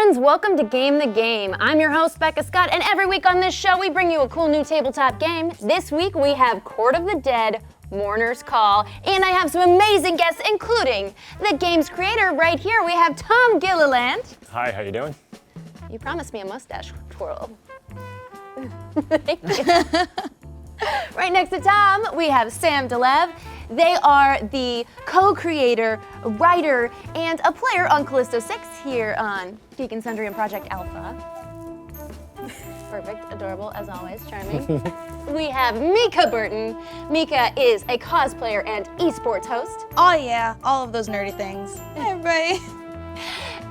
friends, welcome to Game the Game. I'm your host, Becca Scott, and every week on this show, we bring you a cool new tabletop game. This week, we have Court of the Dead, Mourners Call, and I have some amazing guests, including the game's creator right here. We have Tom Gilliland. Hi, how you doing? You promised me a mustache twirl. Thank you. Right next to Tom, we have Sam Leve. They are the co-creator, writer, and a player on Callisto 6 here on Geek and Sundry and Project Alpha. Perfect, adorable, as always, charming. We have Mica Burton. Mica is a cosplayer and esports host. Oh yeah, all of those nerdy things. Hey everybody.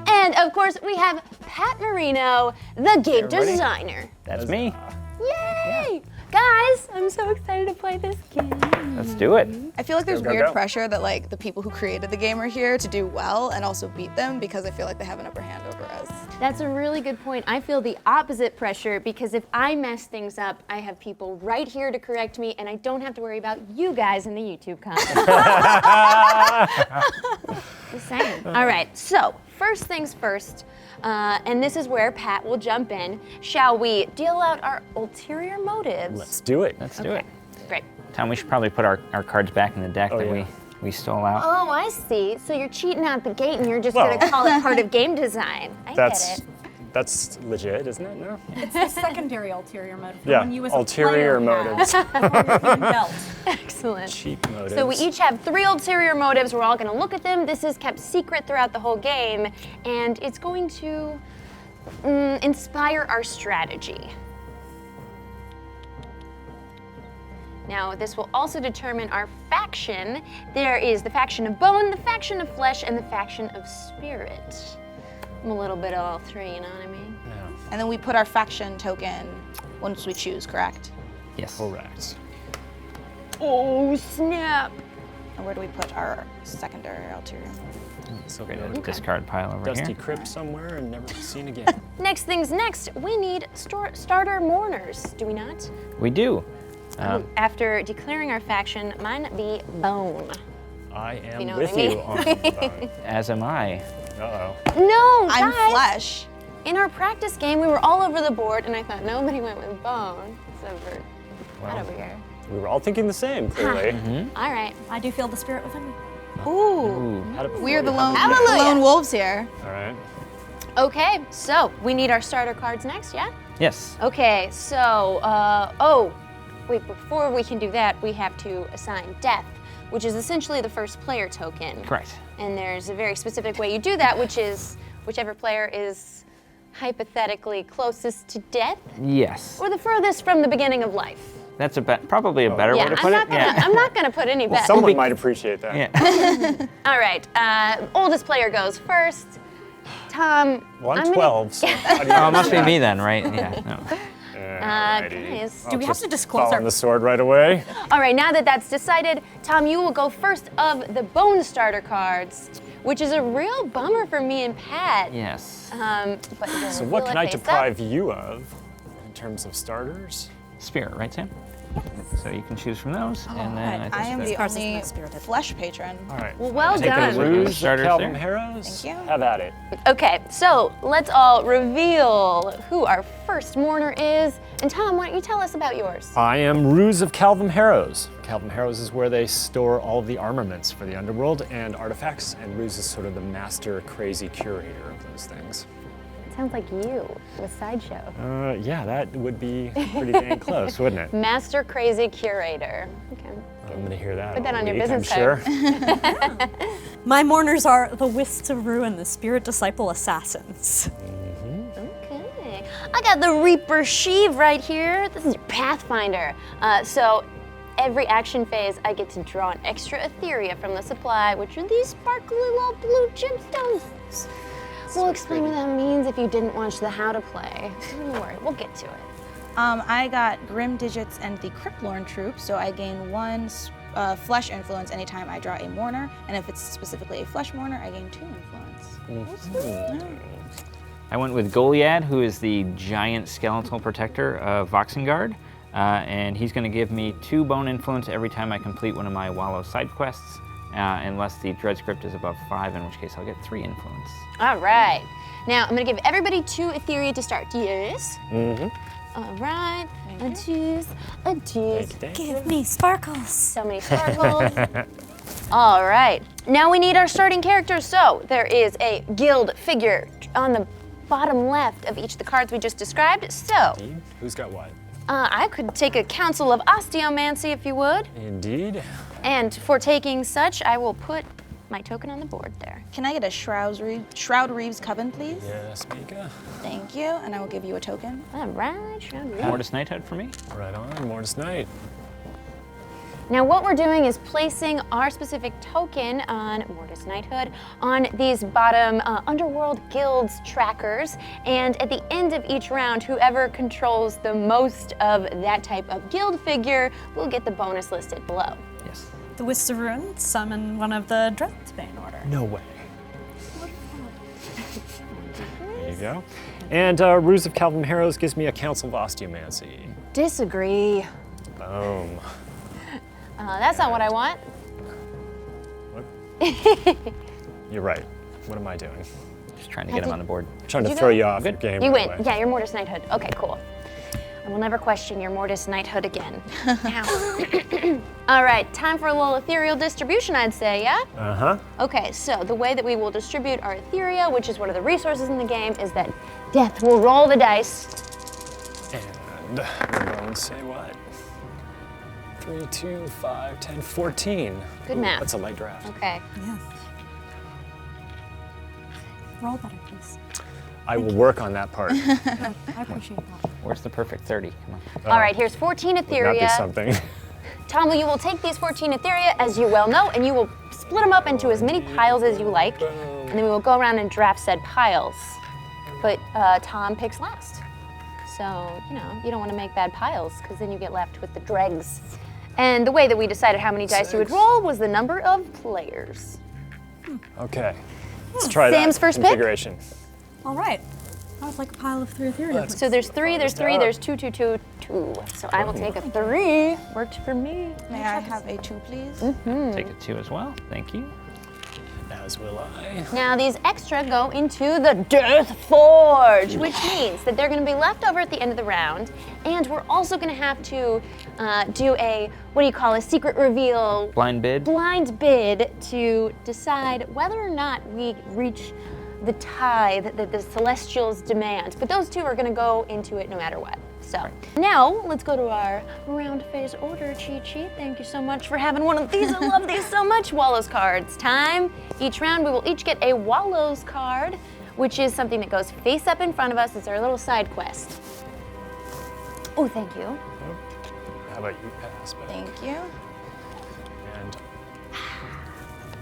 And of course, we have Pat Marino, the game designer. That's me. Yay! Guys, I'm so excited to play this game. Let's do it. I feel like there's Go, go, weird go. pressure that like the people who created the game are here to do well and also beat them because I feel like they have an upper hand over us. That's a really good point. I feel the opposite pressure because if I mess things up, I have people right here to correct me and I don't have to worry about you guys in the YouTube comments. Just saying. All right, so first things first, and this is where Pat will jump in. Shall we deal out our ulterior motives? Let's do it. Let's do it. Great. Tom, we should probably put our cards back in the deck that yeah. we stole out. Oh, I see. So you're cheating out the gate and you're just gonna call it part of game design. I get it. That's legit, isn't it? No? It's the secondary ulterior motive. The Yeah, one you as a ulterior player motives. have before your belt. Excellent. Cheap motives. So we each have 3 ulterior motives. We're all going to look at them. This is kept secret throughout the whole game, and it's going to inspire our strategy. Now, this will also determine our faction. There is the faction of bone, the faction of flesh, and the faction of spirit. I'm a little bit of all 3, you know what I mean? Yeah, And then we put our faction token once we choose, correct? Yes. correct. Oh, snap. And where do we put our secondary ulterior? So Great, good. a discard pile over Dusty here. crypt somewhere and never seen again. Next things next, we need starter mourners, do we not? We do. After declaring our faction, mine be bone. I am You know with what I you mean? on the As am I. Uh-oh. No, I'm guys. flesh. In our practice game, we were all over the board, and I thought nobody went with bone, except for Pat over here. We were all thinking the same, clearly. All right. I do feel the spirit within me. Ooh. Had it before, We are the you lone, haven't Hallelujah. lone wolves here. yet. All right. Okay, so we need our starter cards next, yeah? Yes. Okay, so, wait, before we can do that, we have to assign death, which is essentially the first player token. Correct. And there's a very specific way you do that, which is whichever player is hypothetically closest to death Yes. or the furthest from the beginning of life. That's probably a better way to put it. I'm not gonna put any Well, bet. someone might appreciate that. Yeah. All right, oldest player goes first. Tom, Well, I'm gonna- 12, so how do you Oh, it must be answer me then, right? Yeah. No. that? Alrighty. guys. I'll Do we have just to disclose fall our- on the sword right away? All right, now that that's decided, Tom, you will go first of the bone starter cards, which is a real bummer for me and Pat. Yes. But So what can I deprive you of in terms of starters? Spirit, right, Sam? So you can choose from those, and then right. I am the cards is only not spirited. flesh patron. All right. Well, well Take those done. with you. Rouge, Starters Calvin there. Harrows. Thank you. Have at it. Okay, so let's all reveal who our first mourner is. And Tom, why don't you tell us about yours? I am Ruse of Calvin Harrows. Calvin Harrows is where they store all of the armaments for the Underworld and artifacts, and Ruse is sort of the master crazy curator of those things. Sounds like you with Sideshow. Yeah, that would be pretty dang close, wouldn't it? Master Crazy Curator. Okay. I'm gonna hear that. Put that all on your week, business I'm card. sure. My mourners are the Wisps of Ruin, the Spirit Disciple Assassins. Okay. I got the Reaper Sheave right here. This is your Pathfinder. So every action phase, I get to draw an extra Etheria from the supply, which are these sparkly little blue gemstones. We'll explain what that means if you didn't watch the How to Play. Don't worry, we'll get to it. I got Grim Digits and the Cryptlorn troop, so I gain 1 flesh influence anytime I draw a mourner, and if it's specifically a flesh mourner, I gain 2 influence. I went with Goliad, who is the giant skeletal protector of Voxengard, and he's going to give me 2 bone influence every time I complete one of my Wallows side quests, unless the Dread script is above 5, in which case I'll get 3 influence. All right. Now, I'm gonna give everybody 2 Etheria to start. Yes? Mm-hmm. All right. A juice. Give me sparkles. So many sparkles. All right. Now we need our starting characters. So there is a guild figure on the bottom left of each of the cards we just described. So Indeed. Who's got what? I could take a Council of Osteomancy if you would. Indeed. And for taking such, I will put my token on the board there. Can I get a Shroud Reeves Coven, please? Yes, Mica. Thank you, and I will give you a token. All right, Shroud Reeves. Mortis Knighthood for me. Right on, Mourners Knight. Now what we're doing is placing our specific token on Mortis Knighthood on these bottom Underworld Guilds trackers, and at the end of each round, whoever controls the most of that type of guild figure will get the bonus listed below. Yes. The Wisps of Ruin summon one of the Dreadbane Order. No way. There you go. And Ruse of Calvin Harrows gives me a Council of Osteomancy. Disagree. Boom. That's not what I want. What? You're right. What am I doing? Just trying to get him on the board. Trying to you throw go? you off the game. You right win. away. Yeah, you're Mortis Knighthood. Okay, cool. I will never question your Mortis Knighthood again. Now. All right, time for a little ethereal distribution, I'd say, yeah? Uh-huh. Okay, so the way that we will distribute our etheria, which is one of the resources in the game, is that Death will roll the dice. And we're going to say what? 3, 2, 5, 10, 14. Good Ooh, math. That's a light draft. Okay. Yeah. Roll better, please. I will work on that part. I appreciate that. Where's the perfect 30? Come on. All right, here's 14 Would not be etheria. something. Tom, you will take these 14 etheria, as you well know, and you will split them up into as many piles as you like, and then we will go around and draft said piles. But Tom picks last. So, you don't want to make bad piles, because then you get left with the dregs. And the way that we decided how many dice you would 6. roll was the number of players. Okay. Let's try Sam's that first pick? configuration. All right. I would like a pile of 3 Ethereum. So there's 3, there's 3, there's 2, 2, 2, 2. So I will take a 3. Worked for me. May I have a 2, please? Take a 2 as well. Thank you. As will I. Now these extra go into the Death Forge, which means that they're going to be left over at the end of the round, and we're also going to have to do a, a secret reveal Blind bid. blind bid to decide whether or not we reach the tithe that the Celestials demand. But those 2 are going to go into it no matter what. So now let's go to our round phase order cheat sheet. Thank you so much for having one of these. I love these so much. Wallows cards time. Each round we will each get a Wallows card, which is something that goes face up in front of us. It's our little side quest. Oh, thank you. How about you pass? Beck? Thank you. And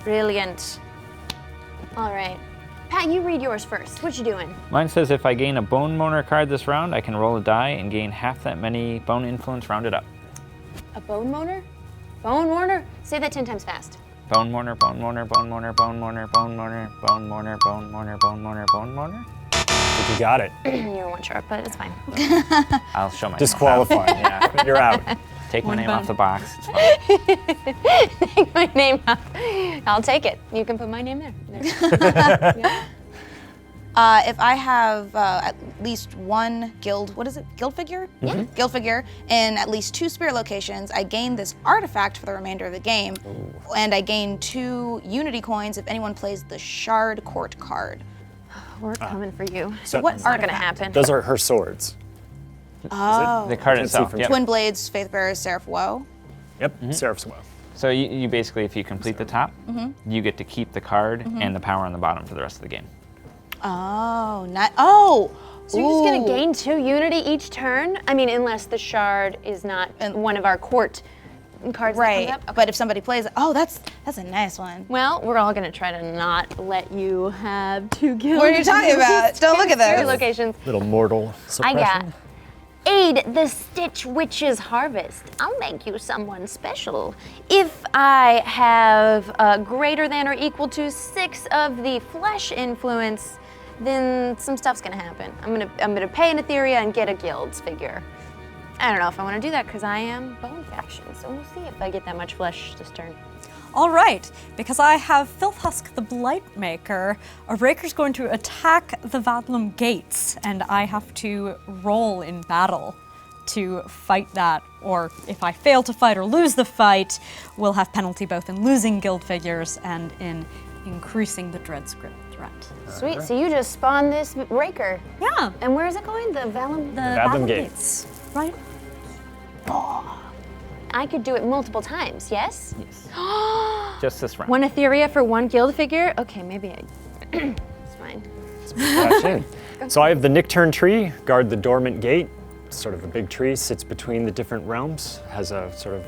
Brilliant. All right. Pat, you read yours first. What you doing? Mine says if I gain a Bone Mourner card this round, I can roll a die and gain half that many Bone Influence rounded up. A bone mourner? Bone mourner? Say that 10 times fast. Bone Mourner, Bone Mourner, Bone Mourner, Bone Mourner, Bone Mourner, Bone Mourner, Bone Mourner, Bone Mourner, Bone Mourner. I think you got it. You're one short, but it's fine. I'll show my Disqualified. Yeah. You're out. Take my One name bone. off the box. It's fine. Take my name off. I'll take it. You can put my name there. Yeah. If I have at least one guild figure? Yeah. Guild figure in at least 2 spirit locations, I gain this artifact for the remainder of the game, and I gain 2 unity coins if anyone plays the Shard Court card. We're coming for you. So what It's not gonna artifact? happen. Those are her swords. Oh. The card Can't see itself. from Yep. Twin Blades, Faithbearer, Seraph Woe. Yep. Seraph's Woe. So you basically, if you complete the top, you get to keep the card and the power on the bottom for the rest of the game. Oh, not. Oh! So you're just gonna Ooh. gain 2 unity each turn? I mean, unless the shard is not one of our court cards Right, that comes up. Okay. but if somebody plays it, oh, that's a nice one. Well, we're all gonna try to not let you have 2 guilds. What are you talking about? Don't look at Spirit this. locations. Little mortal I suppression. got Aid the Stitch Witch's Harvest. I'll make you someone special. If I have greater than or equal to 6 of the flesh influence, then some stuff's gonna happen. I'm gonna pay an Etheria and get a guilds figure. I don't know if I want to do that because I am Bone Faction, so we'll see if I get that much flesh this turn. All right, because I have Filthhusk the Blightmaker, a Raker's going to attack the Vadlum gates, and I have to roll in battle to fight that, or if I fail to fight or lose the fight, we'll have penalty both in losing guild figures and in increasing the dread script threat. Sweet, so you just spawned this Raker. Yeah, And where is it going? The Vellum? the Vadlum Vadlum gates. right? I could do it multiple times, yes? Yes. Just this round. One Etheria for one guild figure? Okay, maybe I... it's fine. Dash in. So I have the Nicturn tree, guard the dormant gate. Sort of a big tree, sits between the different realms, has a sort of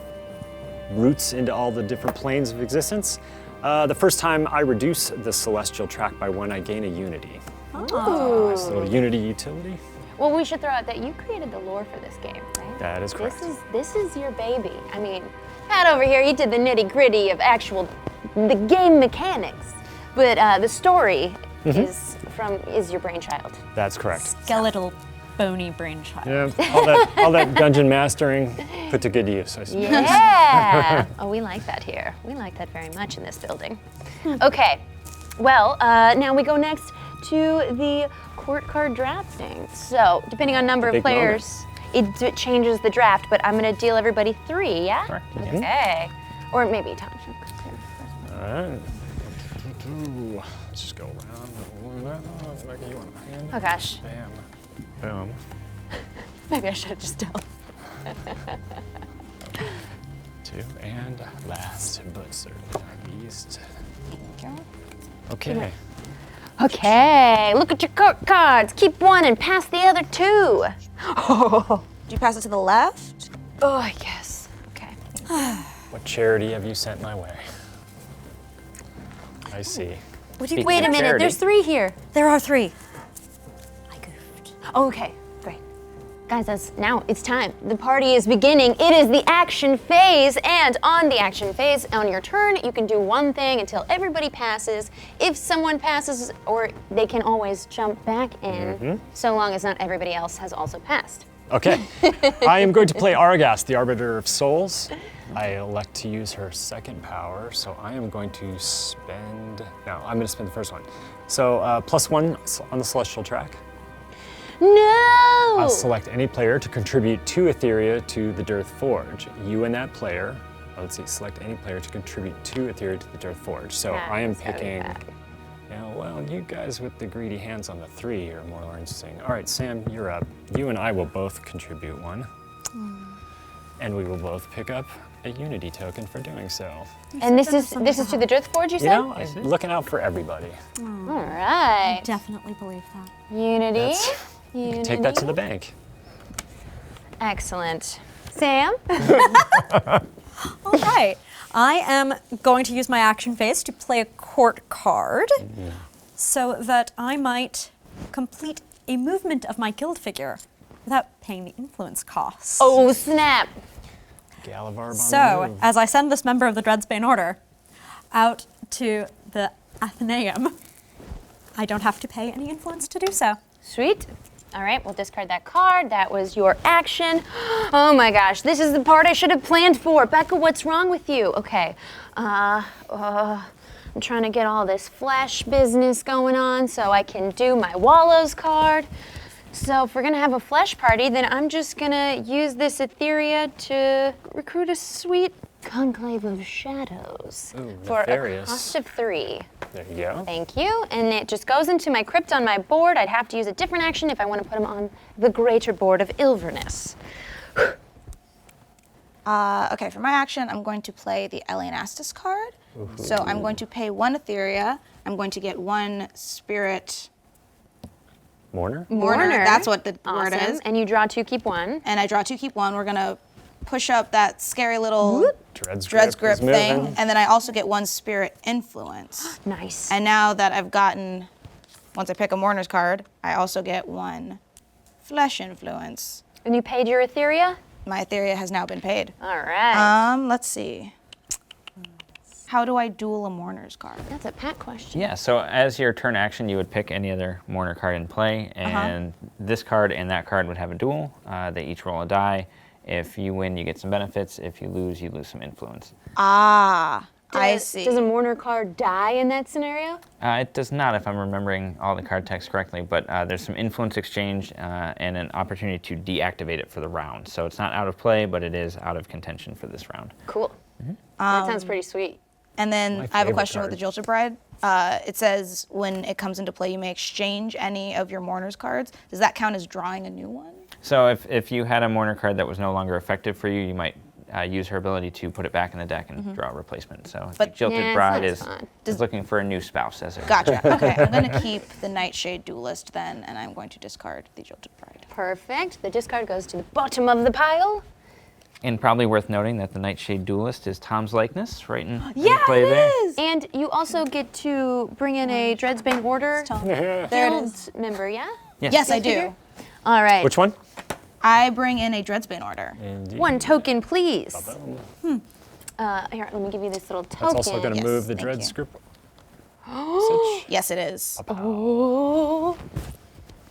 roots into all the different planes of existence. The first time I reduce the celestial track by 1, I gain a unity. Ooh. Nice little unity utility. Well, we should throw out that you created the lore for this game, right? That is correct. This is your baby. I mean, Pat over here, he did the nitty gritty of the game mechanics, but the story is your brainchild. That's correct. Skeletal, bony brainchild. Yeah, all that dungeon mastering put to good use, I suppose. Yeah. Oh, we like that here. We like that very much in this building. Okay. Well, now we go next to the court card drafting. So, depending on number of Big players, it changes the draft, but I'm going to deal everybody 3, yeah? Correct. Okay. Or maybe Tom. All right. Let's just go around. Becca, you want a hand? Oh, gosh. Bam. Boom. Maybe I should have just dealt. 2, and last, but certainly not least. Okay. Okay, look at your court cards. Keep one and pass the other 2. Do you pass it to the left? Oh, yes. Okay. What charity have you sent my way? I see. Speaking Wait a of minute, charity, there's 3 here. There are 3. I goofed. Okay, great. Guys, now it's time. The party is beginning. It is the action phase, and on the action phase, on your turn, you can do one thing until everybody passes. If someone passes, or they can always jump back in, so long as not everybody else has also passed. Okay. I am going to play Argast, the Arbiter of Souls. I elect to use her second power, so I am going to spend... No, I'm going to spend the first one. So +1 on the Celestial track. No! I'll select any player to contribute 2 Etheria to the Dearth Forge. You and that player, let's see, select any player to contribute 2 Etheria to the Dearth Forge. So I am picking... Yeah, well, you guys with the greedy hands on the 3 are more interesting. All right, Sam, you're up. You and I will both contribute 1. And we will both pick up a Unity token for doing so. And this is to the Dearth Forge, you said? You know, I'm looking out for everybody. All right. Definitely believe that. Unity. Unity. Take that to the bank. Excellent. Sam? All right. I am going to use my action phase to play a court card so that I might complete a movement of my guild figure without paying the influence costs. Oh, snap. Galavar on the So, move. as I send this member of the Dreadsbane Order out to the Athenaeum, I don't have to pay any influence to do so. Sweet. All right, we'll discard that card. That was your action. Oh my gosh, this is the part I should have planned for. Becca, what's wrong with you? Okay, I'm trying to get all this flash business going on so I can do my Wallows card. So if we're gonna have a flesh party, then I'm just gonna use this Etheria to recruit a sweet Conclave of Shadows for a nefarious. cost of 3. There you go. Thank you. And it just goes into my crypt on my board. I'd have to use a different action if I want to put them on the greater board of Ilverness. Okay, for my action, I'm going to play the Alienastus card. So I'm going to pay 1 Etheria. I'm going to get 1 Spirit Mourner? Mourner. That's what the word Awesome. is. And you draw 2, keep 1. And I draw 2, keep 1. We're going to push up that scary little Dread's Dread's Grip Grip is thing. moving. And then I also get 1 Spirit Influence. Nice. And now that I've gotten, once I pick a Mourner's card, I also get 1 Flesh Influence. And you paid your Etheria? My Etheria has now been paid. All right. Let's see. How do I duel a Mourner's card? That's a Pat question. Yeah, so as your turn action, you would pick any other Mourner card in play, and this card and that card would have a duel. They each roll a die. If you win, you get some benefits. If you lose some influence. Ah, I see. Does a Mourner card die in that scenario? It does not, if I'm remembering all the card text correctly, but there's some influence exchange and an opportunity to deactivate it for the round. So it's not out of play, but it is out of contention for this round. Cool. That sounds pretty sweet. And then My I have a favorite question with card. the Jilted Bride. It says when it comes into play, you may exchange any of your Mourner's cards. Does that count as drawing a new one? So if you had a Mourner card that was no longer effective for you, you might use her ability to put it back in the deck and draw a replacement. So But- the Jilted Yeah, Bride sounds is, fun. is looking for a new spouse, as it were. Gotcha. Okay, I'm going to keep the Nightshade Duelist then, and I'm going to discard the Jilted Bride. Perfect. The discard goes to the bottom of the pile. And probably worth noting that the Nightshade Duelist is Tom's likeness, right in Yeah, play it there. is! And you also get to bring in a Dreadsbane Order There it guild is. member, yeah? Yes, I figure? do. All right. Which one? I bring in a Dreadsbane Order. Indeed. One token, please. Boom. Here, let me give you this little token. That's also going to Yes, move the thank dread you. script. Message. Yes, it is. Oh.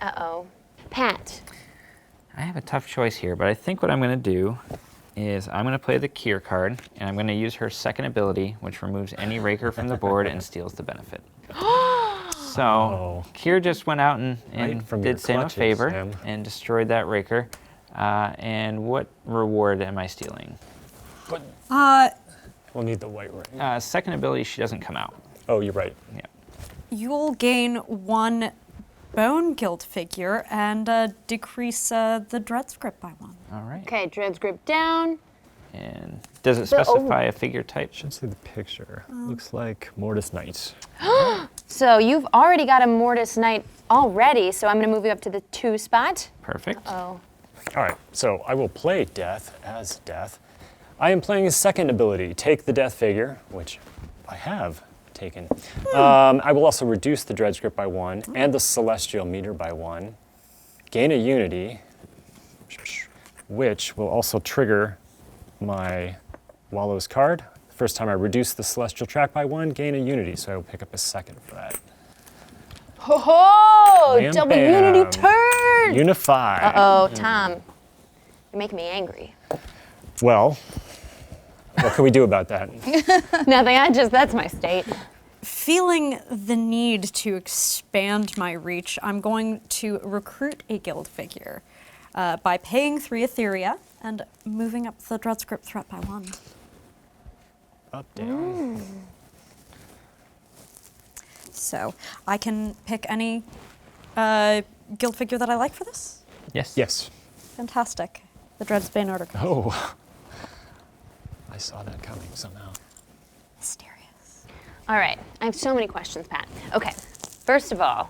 Uh-oh. Pat. I have a tough choice here, but I think what I'm going to do is I'm going to play the Kier card, and I'm going to use her second ability, which removes any raker from the board and steals the benefit. So Oh. Kier just went out and Right from your did Sam a clutches, favor Sam. and destroyed that raker. And what reward am I stealing? We'll need the white ring. Second ability, she doesn't come out. Oh, you're right. Yeah. You'll gain 1 bone guild figure and decrease the dread script by 1. All right. Okay, Dread's grip down. And does it So- specify a figure type? Should see the picture. Looks like Mortis Knight. So you've already got a Mortis Knight already, so I'm going to move you up to the 2 spot. Perfect. Oh. All right, so I will play Death as Death. I am playing his second ability, Take the Death figure, which I have taken. I will also reduce the Dread Script by 1 and the Celestial Meter by 1. Gain a Unity, which will also trigger my Wallows card. First time I reduce the Celestial Track by 1, gain a Unity, so I will pick up a second for that. Ho ho! Bam, Double bam. Unity turn! Unify. Uh-oh, Tom. You're making me angry. Well, what can we do about that? Nothing, that's my state. Feeling the need to expand my reach, I'm going to recruit a guild figure by paying 3 Etheria and moving up the dread script threat by 1. Up, down. So I can pick any guild figure that I like for this. Yes. Yes. Fantastic. The Dreadsbane Order. Oh. I saw that coming somehow. Mysterious. All right, I have so many questions, Pat. Okay, first of all,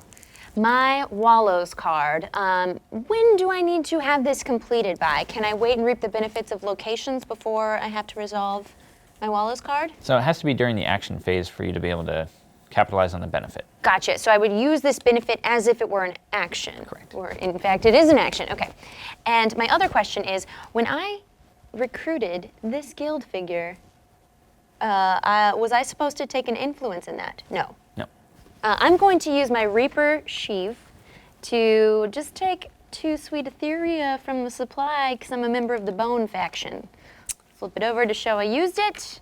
my Wallows card, when do I need to have this completed by? Can I wait and reap the benefits of locations before I have to resolve my Wallows card? So it has to be during the action phase for you to be able to capitalize on the benefit. Gotcha, so I would use this benefit as if it were an action. Correct. Or in fact, it is an action, okay. And my other question is, when I recruited this guild figure, was I supposed to take an influence in that? No. No. I'm going to use my Reaper Sheave to just take 2 sweet Etheria from the supply because I'm a member of the Bone faction. Flip it over to show I used it.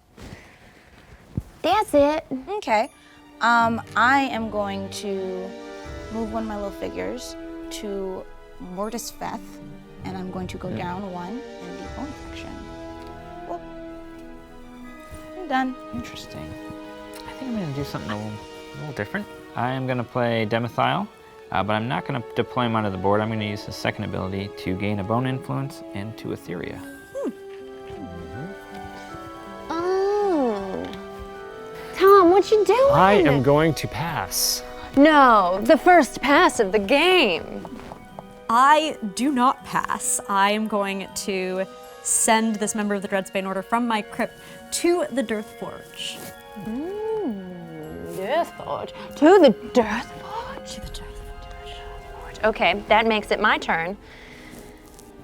That's it. Okay. I am going to move one of my little figures to Mortis Feth, and I'm going to go down 1 in the Bone faction. Well, I'm done. Interesting. I think I'm going to do something a little different. I am going to play Demethyle, but I'm not going to deploy him onto the board. I'm going to use his second ability to gain a Bone Influence and 2 Etheria. Oh. Tom, what you doing? I am going to pass. No, the first pass of the game. I do not pass. I am going to send this member of the Dreadsbane Order from my crypt to the Death Forge. Death Forge. To the Death Forge. To the Death Forge. Okay, that makes it my turn.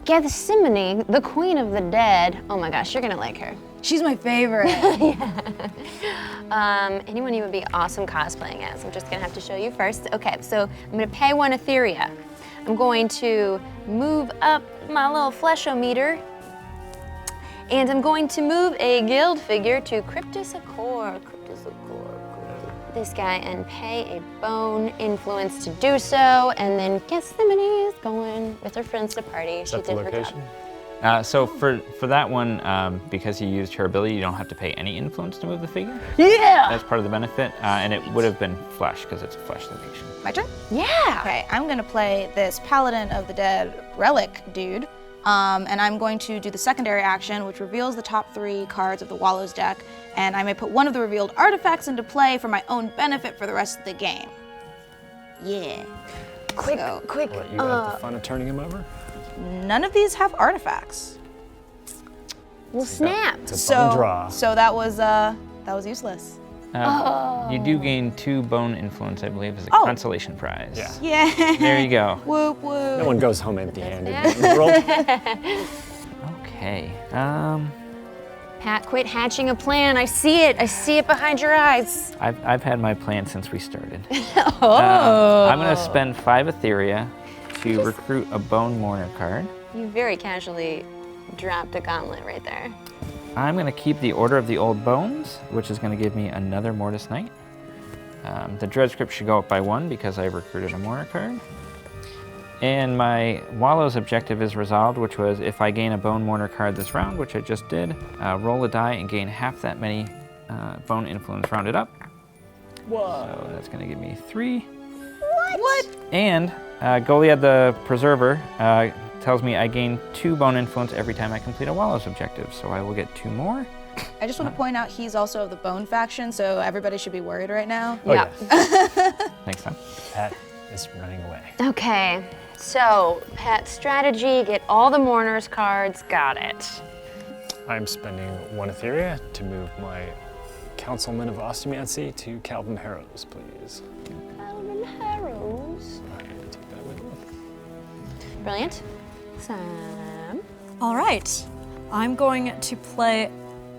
Gethsemane, the Queen of the Dead. Oh my gosh, you're gonna like her. She's my favorite. Anyone you would be awesome cosplaying as. I'm just gonna have to show you first. Okay, so I'm gonna pay 1 Etheria. I'm going to move up my little fleshometer, And I'm going to move a guild figure to Cryptosacore. This guy, and pay a bone influence to do so. And then Gethsemane is going with her friends to party. Is She that the did her job. location? So for that one, because you used her ability, you don't have to pay any influence to move the figure. Yeah! That's part of the benefit, and it would have been flesh because it's a flesh location. My turn? Yeah! Okay, I'm gonna play this Paladin of the Dead relic dude. And I'm going to do the secondary action, which reveals the top 3 cards of the Wallows deck, and I may put one of the revealed artifacts into play for my own benefit for the rest of the game. Yeah. Quick. I'll let you have the fun of turning him over. None of these have artifacts. Well, snap. It's a bone draw. So that was useless. You do gain 2 bone influence, I believe, as a Oh. consolation prize. Yeah. Yeah. There you go. Whoop whoop. No one goes home empty-handed in the world. Okay. Pat, quit hatching a plan. I see it. I see it behind your eyes. I've had my plan since we started. Oh. I'm gonna spend 5 Etheria to recruit a Bone Mourner card. You very casually dropped a gauntlet right there. I'm gonna keep the Order of the Old Bones, which is gonna give me another Mortis Knight. The Dread Script should go up by 1 because I've recruited a Mourner card. And my Wallows objective is resolved, which was if I gain a Bone Mourner card this round, which I just did, roll a die and gain half that many Bone Influence rounded up. Whoa. So that's gonna give me 3. What? And Goliath the Preserver tells me I gain 2 Bone Influence every time I complete a Wallows objective, so I will get 2 more. I just want to point out he's also of the Bone faction, so everybody should be worried right now. Oh, Yeah. Thanks, Tom. Pat is running away. Okay, so Pat's strategy, get all the Mourners cards, got it. I'm spending 1 Etheria to move my Councilman of Osteomancy to Calvin Harrows, please. Calvin Harrows. All right, take that with me. Brilliant. Sam. All right, I'm going to play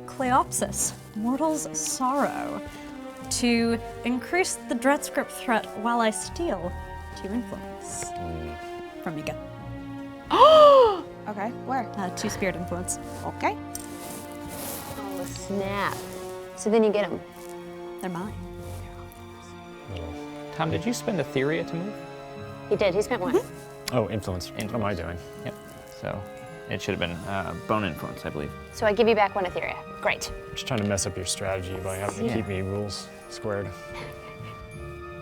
Cleopsis, Mortal's Sorrow, to increase the Dread Script threat while I steal 2 influence from Mica. Okay, where? 2 spirit influence. Okay. Oh, snap. So then you get them. They're mine. Tom, did you spend Etheria to move? He did, he spent 1. Oh, influence. What am I doing? Yep. So it should have been Bone Influence, I believe. So I give you back 1 Etheria. Great. Just trying to mess up your strategy by having to keep me rules squared.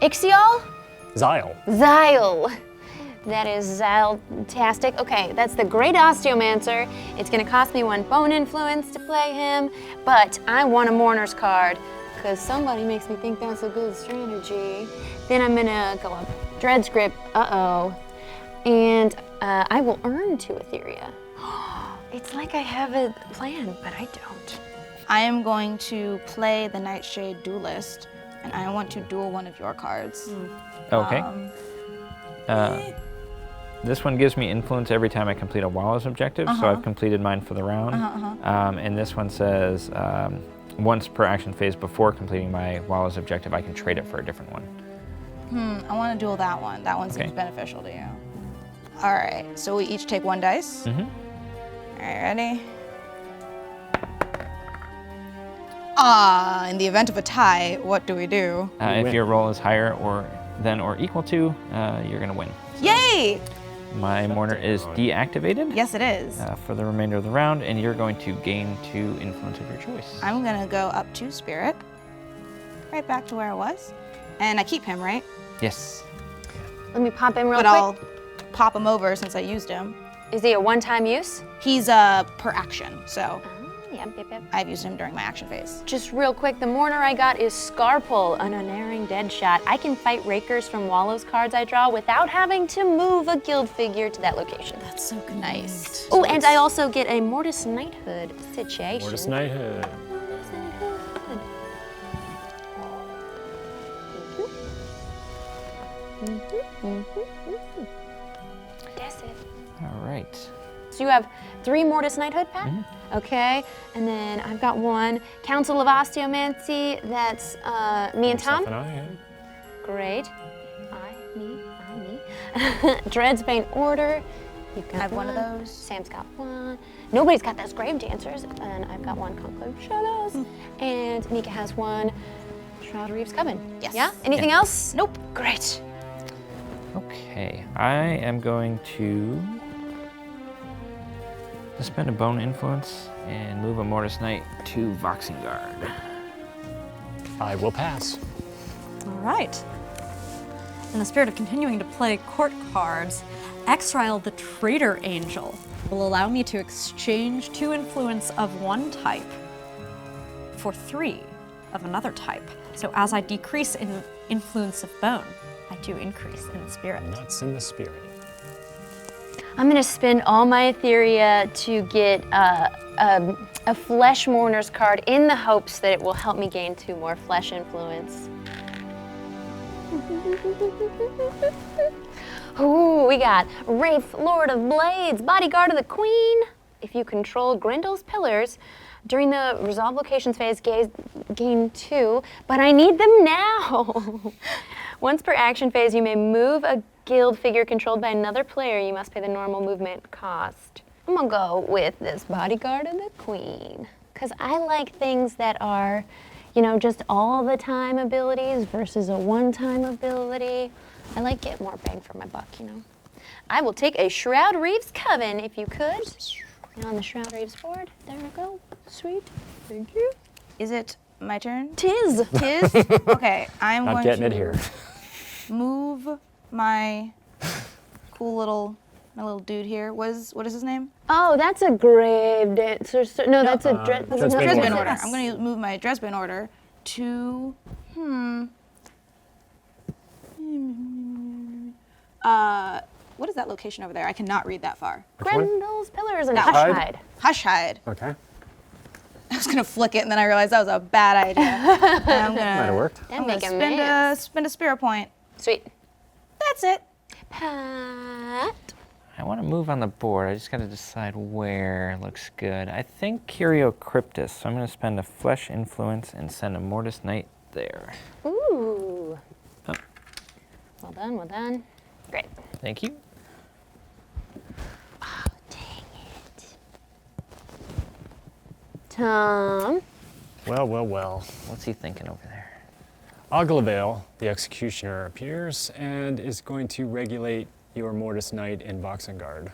Ixiol? Zyle. Zyle. That is Zyle-tastic. Okay, that's the Great Osteomancer. It's gonna cost me 1 bone influence to play him, but I want a Mourner's card, because somebody makes me think that's a good strategy. Then I'm gonna go up Dread Script, and I will earn 2 Etheria. It's like I have a plan, but I don't. I am going to play the Nightshade Duelist, and I want to duel one of your cards. Okay. This one gives me influence every time I complete a Wallows objective, so I've completed mine for the round. And this one says once per action phase before completing my Wallows objective, I can trade it for a different one. I want to duel that one. That one seems Okay. beneficial to you. All right, so we each take 1 dice. Mm-hmm. All right, ready? In the event of a tie, what do we do? If your roll is higher than or equal to, you're gonna win. Yay! My Mourner is deactivated Yes, it is. for the remainder of the round, and you're going to gain 2 influence of your choice. I'm gonna go up 2 Spirit, right back to where I was, and I keep him, right? Yes. Let me pop in real But quick. I'll pop him over since I used him. Is he a one-time use? He's per action, so Yep. I've used him during my action phase. Just real quick, the Mourner I got is Scarpull, an unerring dead shot. I can fight Rakers from Wallows cards I draw without having to move a guild figure to that location. That's so good. Nice. Oh, and I also get a Mortis Knighthood situation. Mortis Knighthood. Mortis Knighthood. That's it. All right. So you have 3 Mortis Knighthood, Pat? Okay, and then I've got 1 Council of Osteomancy. That's me and Tom. Yourself and I, yeah. Great. Me. Dreadsbane Order. You've got I have one of those. Sam's got one. Nobody's got those Grave Dancers, and I've got one Conclave Shadows. And Mica has one Shroud Reeves Coven. Yes. Yeah? Anything else? Nope. Great. Okay, I am going to spend a bone influence and move a Mortis Knight to Voxing Guard. I will pass. All right. In the spirit of continuing to play court cards, Exile the Traitor Angel will allow me to exchange 2 influence of one type for 3 of another type. So as I decrease in influence of bone, I do increase in the spirit. Nuts in the spirit. I'm gonna spend all my Etheria to get a Flesh Mourners card in the hopes that it will help me gain 2 more Flesh influence. Ooh, we got Wraith, Lord of Blades, Bodyguard of the Queen. If you control Grendel's Pillars, during the Resolve Locations phase, gain 2, but I need them now. Once per action phase, you may move a guild figure controlled by another player. You must pay the normal movement cost. I'm gonna go with this Bodyguard of the Queen, because I like things that are, you know, just all the time abilities versus a one-time ability. I like get more bang for my buck, you know. I will take a Shroud Reeves Coven, if you could. And on the Shroud Reeves board, there we go. Sweet, thank you. Is it my turn? Tis. Tis? Okay, I'm Not going getting to it here. move my cool little dude here. What is his name? Oh, that's a Grave Dancer. No, that's a Dresden Dresden order. order. Yes. I'm going to move my Dresden order to what is that location over there? I cannot read that far. Which one? Grendel's Pillars and Hushhide? Hushhide. Hushhide. Okay. I was gonna flick it and then I realized that was a bad idea. And I'm Might have gonna, worked. That I'm make gonna a spend a spirit point. Sweet. That's it. Pat. I want to move on the board. I just got to decide where looks good. I think Curio Cryptus, so I'm going to spend a Flesh influence and send a Mortis Knight there. Ooh. Oh. Well done, well done. Great. Thank you. Oh, dang it. Tom. Well. What's he thinking over there? Oglavale, the Executioner, appears and is going to regulate your Mortis Knight in Voxengard.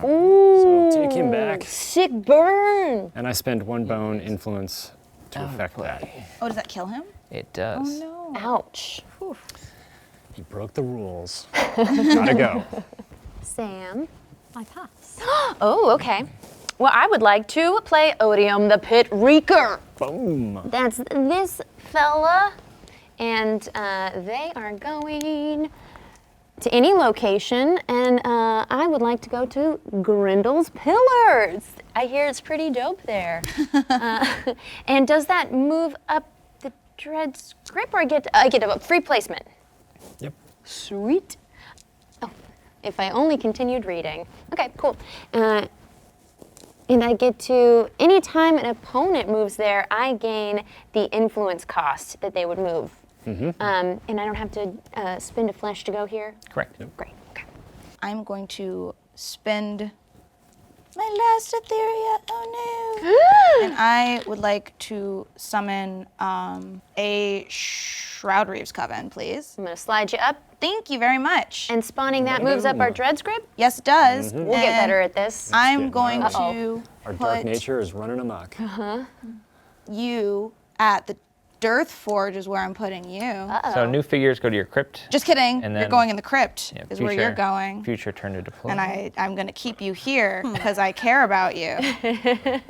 Ooh. So take him back, Sick burn. and I spend 1 bone influence to affect that. Oh, does that kill him? It does. Oh no. Ouch. He broke the rules. Gotta go. Sam. I pass. Oh, okay. Well, I would like to play Odium the Pit Reeker. Boom. That's this fella, and they are going to any location, and I would like to go to Grendel's Pillars. I hear it's pretty dope there. And does that move up the Dread script, or I get a free placement? Yep. Sweet. Oh, if I only continued reading. Okay, cool. And I get to, anytime an opponent moves there, I gain the influence cost that they would move. And I don't have to spend a flesh to go here? Correct. Great, okay. I'm going to spend my last Etheria. Oh no. And I would like to summon a Shroud Reeves Coven, please. I'm gonna slide you up, Thank you very much. and spawning that moves up our dread script. yes, it does. We'll get better at this. I'm getting going ours. to Our dark put nature is running amok. you at the Dearth Forge is where I'm putting you. So new figures go to your crypt. Just kidding. And You're then- going in the crypt Yeah, is where you're going. Future turn to deploy. And I'm going to keep you here because I care about you.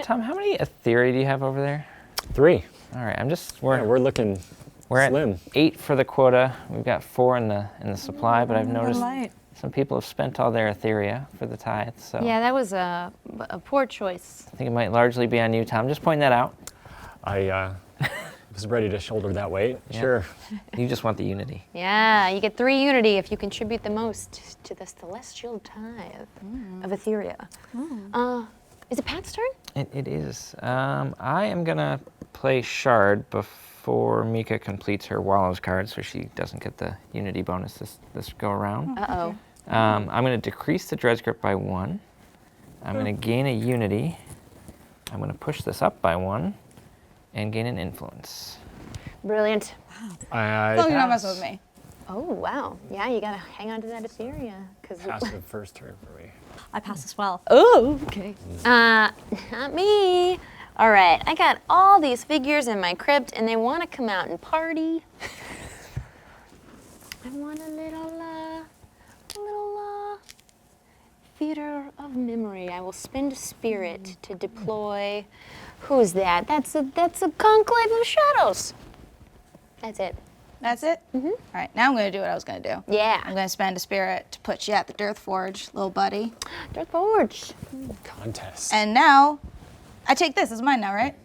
Tom, how many Etheria do you have over there? 3. All right, Yeah, we're we're looking slim. at 8 for the quota. We've got 4 in the supply, but I've noticed light. some people have spent all their Etheria for the tithe. So Yeah, that was a poor choice. I think it might largely be on you, Tom. Just pointing that out. I was ready to shoulder that weight. Yeah. Sure. You just want the unity. Yeah, you get 3 unity if you contribute the most to the celestial tithe of Etheria. Is it Pat's turn? It is. I am gonna play Shard before Mica completes her Wallows card, so she doesn't get the unity bonus this go around. Uh-oh. I'm going to decrease the Dread's grip by 1. I'm going to gain a unity. I'm going to push this up by 1 and gain an influence. Brilliant. I As long as you're not pass. messing with me. Oh, wow. Yeah, you gotta hang on to that Etheria. Passive first turn for me. I pass as well. Oh, okay. Not me. All right, I got all these figures in my crypt, and they want to come out and party. I want a little theater of memory. I will spend a spirit to deploy. Who's that? That's a conclave of shadows. That's it. That's it? Mm-hmm. All right, now I'm going to do what I was going to do. Yeah. I'm going to spend a spirit to put you at the Dearth Forge, little buddy. Darth Forge. Contest. And now, I take this. It's mine now, right?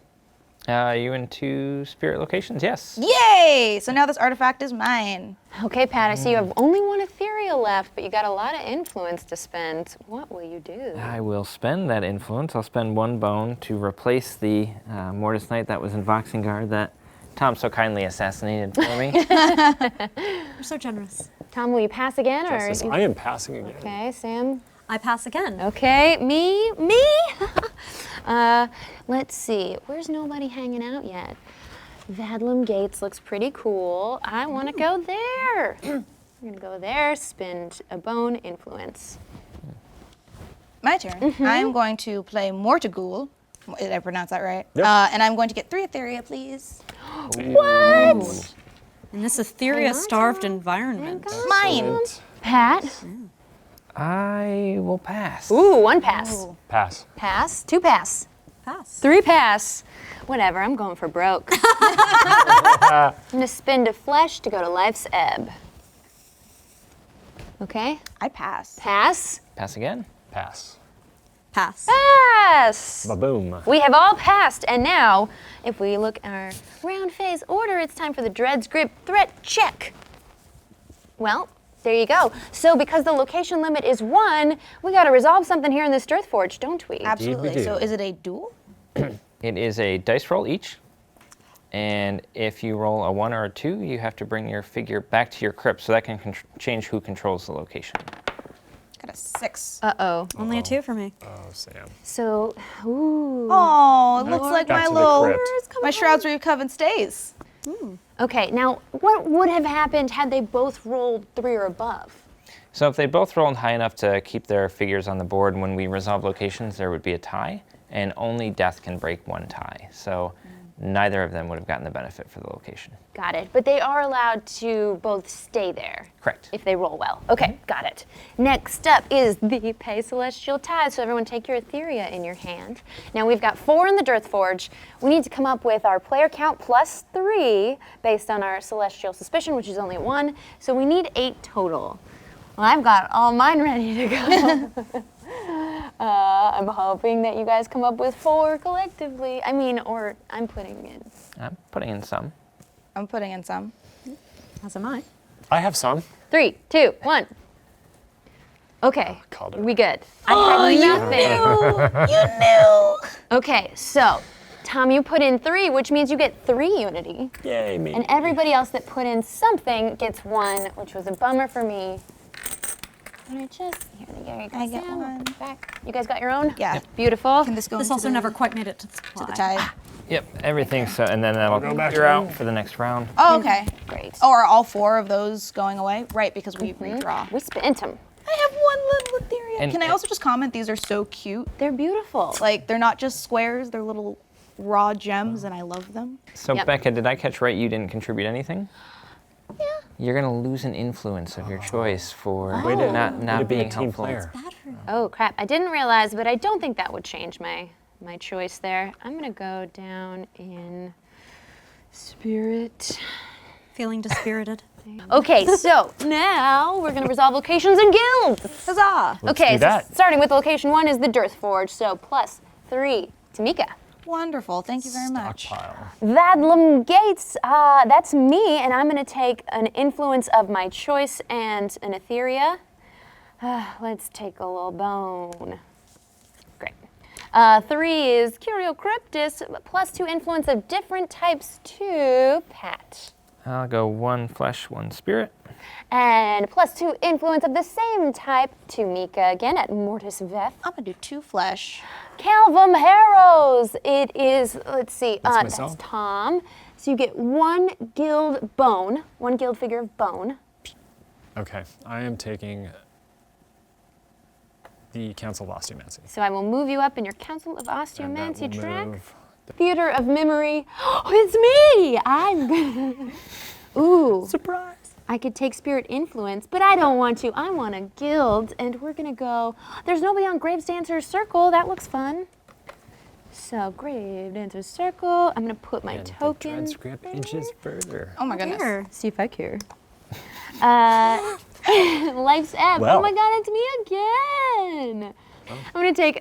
You in 2 spirit locations? Yes. Yay! So now this artifact is mine. Okay, Pat, I see you have only 1 Ethereal left, but you got a lot of influence to spend. What will you do? I will spend that influence. I'll spend 1 bone to replace the Mortis Knight that was in Voxing Guard that Tom so kindly assassinated for me. You're so generous. Tom, will you pass again? Justice. I am passing again. Okay, Sam. I pass again. Okay, me? Let's see. Where's nobody hanging out yet? Vadlum Gates looks pretty cool. I want to go there. I'm going to go there, spend a bone, influence. My turn. I'm going to play Mortigul. Did I pronounce that right? Yep. And I'm going to get 3 Etheria, please. What? In this Etheria-starved environment. Mine. Pat? I will pass. Ooh, 1 pass. Pass. Pass, 2 pass, Pass. 3 pass. Whatever, I'm going for broke. I'm going to spend a flesh to go to Life's Ebb. Okay, I pass. pass, Pass again. Pass. Pass. pass. Ba-boom. We have all passed, and now, if we look at our round phase order, it's time for the Dread's Grip threat check. Well, there you go. So because the location limit is 1, we gotta resolve something here in this Dearth Forge, don't we? Absolutely. do. So is it a duel? It is a dice roll each. And if you roll a 1 or a 2, you have to bring your figure back to your crypt, so that can change who controls the location. Got a 6. Uh-oh. Only a 2 for me. Oh, Sam. So, ooh. Oh, it looks like Back my to the little, crypt. my Shrouds Reeve Coven stays. Okay, now, what would have happened had they both rolled 3 or above? So if they both rolled high enough to keep their figures on the board, when we resolve locations, there would be a tie, and only death can break 1 tie. So neither of them would have gotten the benefit for the location. Got it. But they are allowed to both stay there. Correct. If they roll well. Okay, got it. Next up is the Pay Celestial Tithe. So everyone take your Etheria in your hand. Now we've got 4 in the Dearth Forge. We need to come up with our player count plus 3 based on our Celestial Suspicion, which is only 1. So we need 8 total. Well, I've got all mine ready to go. I'm hoping that you guys come up with 4 collectively. I mean, or I'm putting in. I'm putting in some. I'm putting in some. As am I. I have some. 3, 2, 1. Okay, called it. we good. I had nothing. You knew! Okay, so Tom, you put in 3, which means you get 3 unity, Yay, me. and everybody else that put in something gets 1, which was a bummer for me. Here you go. I get Sam. 1. Back. You guys got your own? Yeah. Beautiful. Can this go This into also the, never quite made it to the supply. to the tide? Yep, everything. So, and then that'll go back clear to out me. for the next round. Oh, okay. Great. Oh, are all 4 of those going away? Right, because we redraw. We spent them. I have 1 little Ethereum. And- Can I also just comment, these are so cute. They're beautiful. Like, they're not just squares, they're little raw gems, and I love them. So Yep. Becca, did I catch right? You didn't contribute anything? Yeah. You're gonna lose an influence of your choice for Way to, not way to be being a team helpful. player. Oh crap! I didn't realize, but I don't think that would change my choice there. I'm gonna go down in spirit. Feeling dispirited. Okay, so now we're gonna resolve locations and guilds. Huzzah! Let's Okay, do that. so starting with location 1 is the Dearth Forge, so plus 3 to Mica. Wonderful, thank you very much. Stockpile. Vadlum Gates, that's me, and I'm gonna take an influence of my choice and an Etheria. Let's take a little bone. Great. 3 is Curio Cryptus, plus 2 influence of different types to Pat. I'll go 1 flesh, 1 spirit. And +2 influence of the same type to Mica again at Mortis Veth. I'm gonna do 2 flesh. Calvum Harrows. It is, let's see, That's that's myself. Tom. So you get 1 guild bone, 1 guild figure of bone. Okay, I am taking the Council of Osteomancy. So I will move you up in your Council of And Osteomancy that will track. move Theater of Memory. Oh, it's me! I'm gonna. Ooh. Surprise. I could take Spirit Influence, but I don't want to. I want a guild, and we're gonna go. There's nobody on Graves Dancer's Circle. That looks fun. So Grave Dancer's Circle. I'm gonna put my and the token. dread script inches further. Oh my goodness. Here. See if I care. Life's Ebb. Well. Oh my god, it's me again. I'm gonna take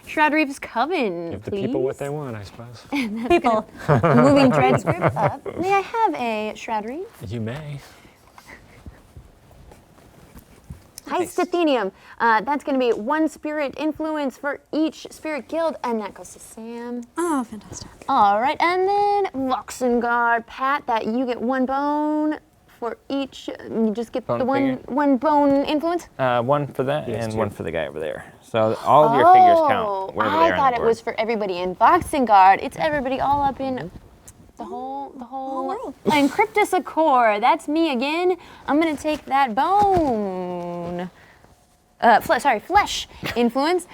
Shroud Reef's Coven, Give the please. people what they want, I suppose. People. Moving Dread Script up. May I have a Shroud Reef? You may. Heist Athenium. That's going to be 1 spirit influence for each spirit guild, and that goes to Sam. Oh, fantastic. All right, and then Voxengard, Pat, that you get 1 bone for each. You just get Bone the figure? one bone influence. 1 for that Yes, and 2. 1 for the guy over there. So all of your figures count wherever they I are on thought the it board. was for everybody in Voxengard. It's everybody all up in the whole world. And Cryptus Accor, that's me again. I'm gonna take that bone. Flesh influence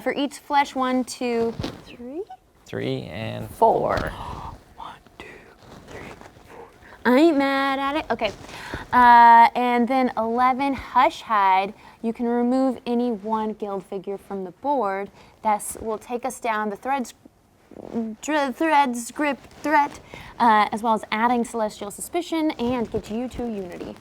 for each flesh. 1, 2, 3, 3 and 4. 1, 2, 3, 4. I ain't mad at it. Okay, and then 11 Hush Hide. You can remove any 1 guild figure from the board. That will take us down the thread script threat, as well as adding Celestial Suspicion and get you to Unity.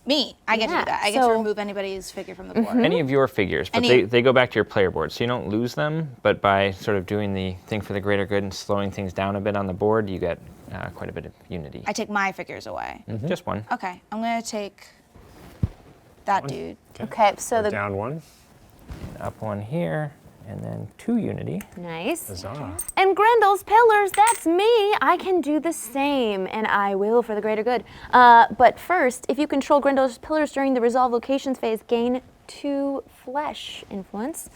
Me, I get to Yeah, do that. I get to so- remove anybody's figure from the board. any of your figures, but Any- they go back to your player board, so you don't lose them, but by sort of doing the thing for the greater good and slowing things down a bit on the board, you get quite a bit of unity. I take my figures away. Just 1. Okay, I'm gonna take that dude. Okay, so the Down 1. Up 1 here, and then 2 unity. nice. Huzzah. And Grendel's Pillars, that's me. I can do the same, and I will for the greater good. But first, if you control Grendel's Pillars during the Resolve Locations phase, gain 2 flesh influence.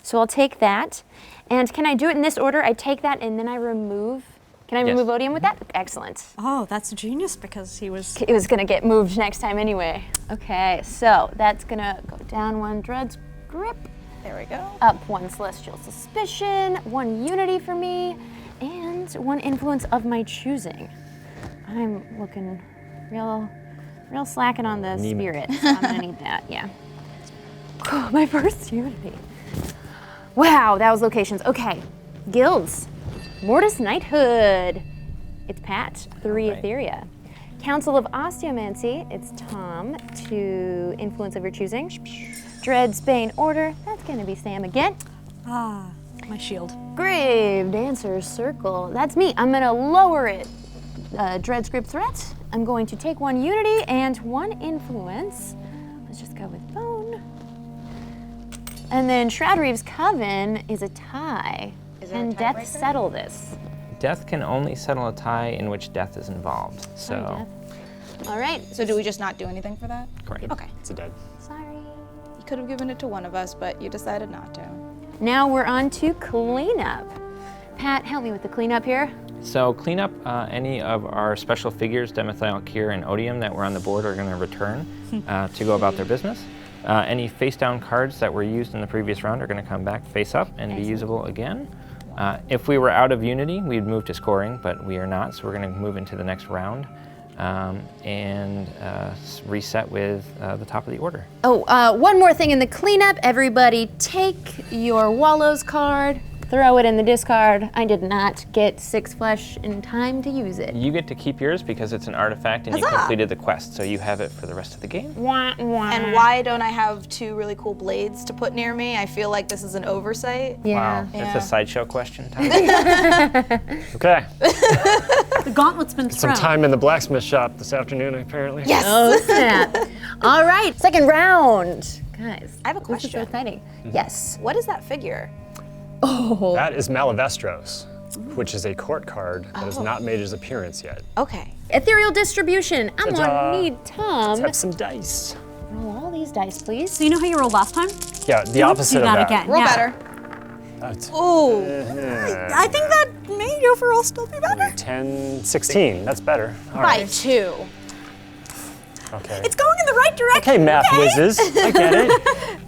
So I'll take that. And can I do it in this order? I take that and then I remove. Can I Yes. remove Odium with that? Excellent. Oh, that's genius because he was. It was gonna get moved next time anyway. Okay, so that's gonna go down 1 Dread's Grip. There we go. Up 1 Celestial Suspicion, 1 Unity for me, and 1 Influence of my choosing. I'm looking real slacking on the spirit. I'm gonna need that, yeah. My first Unity. Wow, that was locations. Okay, guilds. Mortis Knighthood. It's Pat, 3 Alright. Etheria. Council of Osteomancy, it's Tom, 2 Influence of your choosing. Dread's Bane Order, that's gonna be Sam again. Ah, my shield. Grave Dancer's Circle, that's me. I'm gonna lower it. Dread Script Threat, I'm going to take 1 Unity and 1 Influence. Let's just go with Bone. And then Shroud Reeve's Coven is a tie. Is there a Can Death tiebreaker? settle this? Death can only settle a tie in which death is involved. So, Death. All right, So do we just not do anything for that? correct. Okay. It's a dead. sorry. You could have given it to one of us, but you decided not to. Now we're on to cleanup. Pat, help me with the cleanup here. So clean up any of our special figures, Demethyl, Kier, and Odium that were on the board are going to return to go about their business. Any face-down cards that were used in the previous round are going to come back face up and be usable again. If we were out of Unity, we'd move to scoring, but we are not, so we're going to move into the next round and reset with the top of the order. Oh, one more thing in the cleanup. Everybody take your Wallows card, throw it in the discard. I did not get 6 flesh in time to use it. You get to keep yours because it's an artifact and you Huzzah! completed the quest, so you have it for the rest of the game. Wah, wah. And why don't I have 2 really cool blades to put near me? I feel like this is an oversight. Yeah. Wow, Yeah. that's a sideshow question. Tom. Okay. The gauntlet's been Some thrown. time in the blacksmith shop this afternoon, apparently. Yes! Oh, snap. All right, second round. Guys, I have a this is so question. exciting. Yes. What is that figure? That is Malavestros. which is a court card that has not made its appearance yet. Okay. Ethereal distribution. I'm Ta-da. gonna need Tom. Let's have some dice. Roll all these dice, please. So you know how you rolled last time? Yeah, the opposite Do that of that. again. Roll yeah. better. That's Ooh. I think that may overall still be better. 10, 16. That's better. All By right. 2. It's Okay. going in the right direction. Okay, math whizzes. I get it.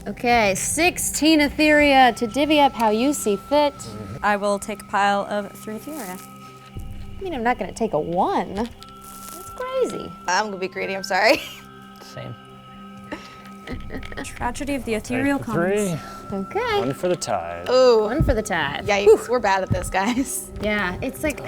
Okay, 16 Etheria to divvy up how you see fit. I will take a pile of 3 Etheria. I mean, I'm not gonna take a 1. That's crazy. I'm gonna be greedy, I'm sorry. Same. Tragedy of the ethereal Take the commons. 3. Okay. 1 for the tithe. Ooh. 1 for the tithe. Yikes, we're bad at this, guys. Yeah, it's like,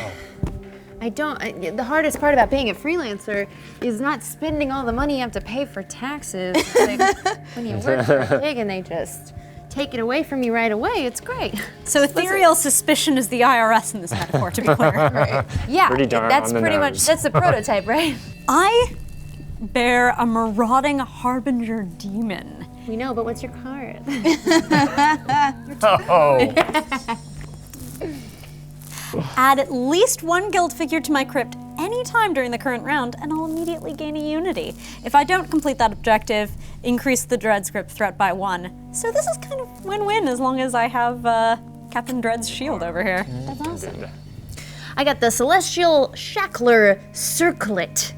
the hardest part about being a freelancer is not spending all the money you have to pay for taxes. It's like when you work for a gig and they just take it away from you right away, it's great. So ethereal suspicion is the IRS in this metaphor, to be clear. Yeah, Pretty darn that's on the pretty much, nose. that's the prototype, right? I bear a marauding harbinger demon. We know, but what's your card? Oh. Add at least 1 guild figure to my crypt anytime during the current round, and I'll immediately gain a unity. If I don't complete that objective, increase the Dread's grip threat by 1. So this is kind of win-win as long as I have Captain Dread's shield over here. That's awesome. I got the Celestial Shackler Circlet.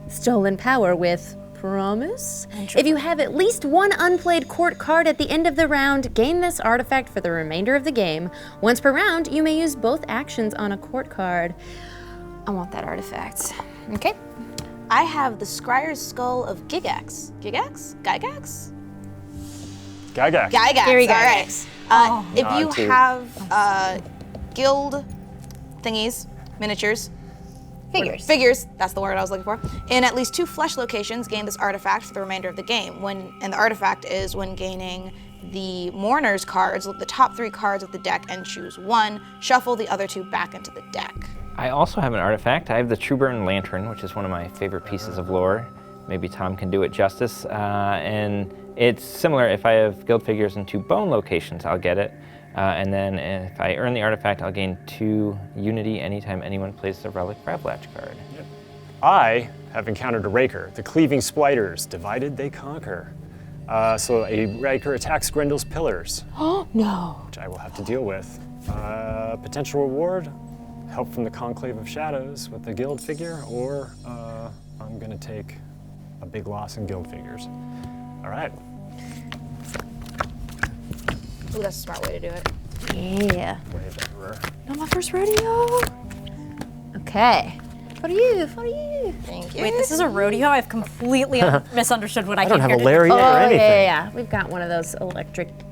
Stolen power with promise. If you have at least 1 unplayed court card at the end of the round, gain this artifact for the remainder of the game. Once per round, you may use both actions on a court card. I want that artifact. Okay. I have the Scryer's Skull of Gigax. Gigax? Gygax? Gygax. Gygax, Gary all right. Gygax. If you Nod to- have guild thingies, miniatures, figures, that's the word I was looking for, in at least 2 flesh locations, gain this artifact for the remainder of the game. And the artifact is when gaining the Mourners cards, look at the top 3 cards of the deck and choose 1, shuffle the other 2 back into the deck. I also have an artifact. I have the Trueburn Lantern, which is one of my favorite pieces of lore. Maybe Tom can do it justice. And it's similar. If I have guild figures in 2 bone locations, I'll get it. And then if I earn the artifact, I'll gain 2 unity anytime anyone plays the Relic Ravlatch card. Yep. I have encountered a Raker. The Cleaving Spiders. Divided, they conquer. So a Raker attacks Grendel's pillars, Oh, no. which I will have to deal with. Potential reward, help from the Conclave of Shadows with the guild figure, or I'm gonna take a big loss in guild figures. All right. Ooh, that's a smart way to do it. Yeah. Wave Emperor. Not my first rodeo. Okay. For you, for you. Thank you. Wait, this is a rodeo? I've completely misunderstood what I I don't came have here a to lariat or Oh, anything. yeah. We've got one of those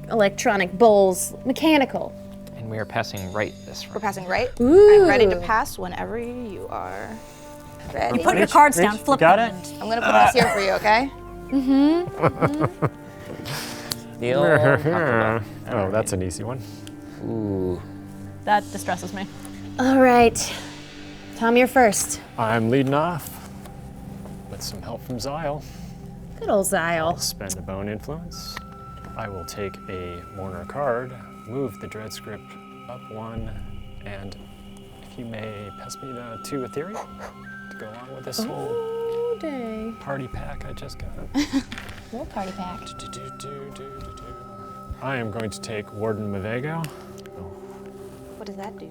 electronic bowls, mechanical. And we are passing right this We're round. passing right. Ooh. I'm ready to pass whenever you are. Ready? Put your Reach, cards reach. down, flip You got them, it? and I'm gonna put this here for you, okay? The old Hucklebuck. Oh, that's an easy one. Ooh. that distresses me. All right. Tom, you're first. I'm leading off with some help from Zyle. Good old Zyle. Spend a bone influence. I will take a Mourner card, move the Dread script up 1, and if you may pass me the 2 Ethereal to go along with this whole Oh, dang. party pack I just got. Little party pack. I am going to take Warden Mavego. What does that do?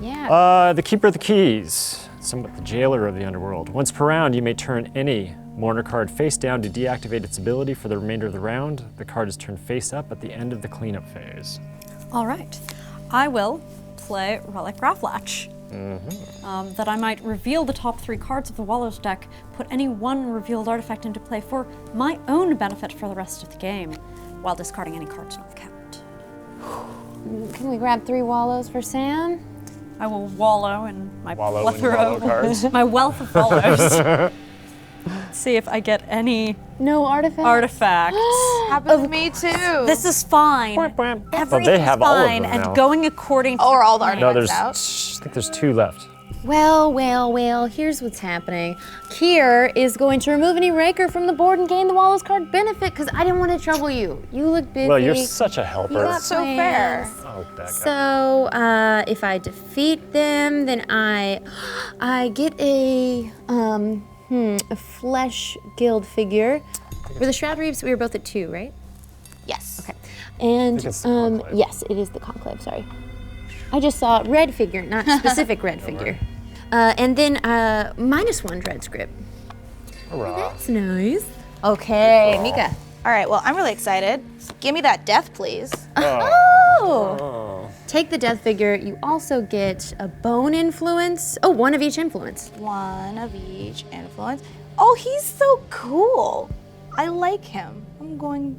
Yeah. The Keeper of the Keys, somewhat the jailer of the Underworld. Once per round, you may turn any Mourner card face down to deactivate its ability for the remainder of the round. The card is turned face up at the end of the cleanup phase. All right. I will play Relic Ravlatch. That I might reveal the top 3 cards of the Wallows deck, put any 1 revealed artifact into play for my own benefit for the rest of the game, while discarding any cards not kept. Can we grab 3 Wallows for Sam? I will wallow in my Wallow in plethora wallow of cards. my wealth of Wallows. See if I get any No artifacts? artifacts. Happened to me too. This is fine. Well, Everything's they have all of fine them and now. going according to or all the plan. No, artifacts I out. think there's 2 left. Well, here's what's happening. Kier is going to remove any Raker from the board and gain the Wallows card benefit because I didn't want to trouble you. You look busy. Well, you're such a helper. You got So fair. plans. Oh, Becca. So if I defeat them, then I get a flesh guild figure. Were the Shroud Reaves? We were both at 2, right? Yes. Okay. And I think it's the Conclave. yes, it is the Conclave. Sorry, I just saw red figure, not specific red figure. And then -1 dread script. Hurrah. That's nice. Okay, Mica. All right, well, I'm really excited. Give me that death, please. Oh. Take the death figure. You also get a bone influence. Oh, 1 of each influence. 1 of each influence. Oh, he's so cool. I like him. I'm going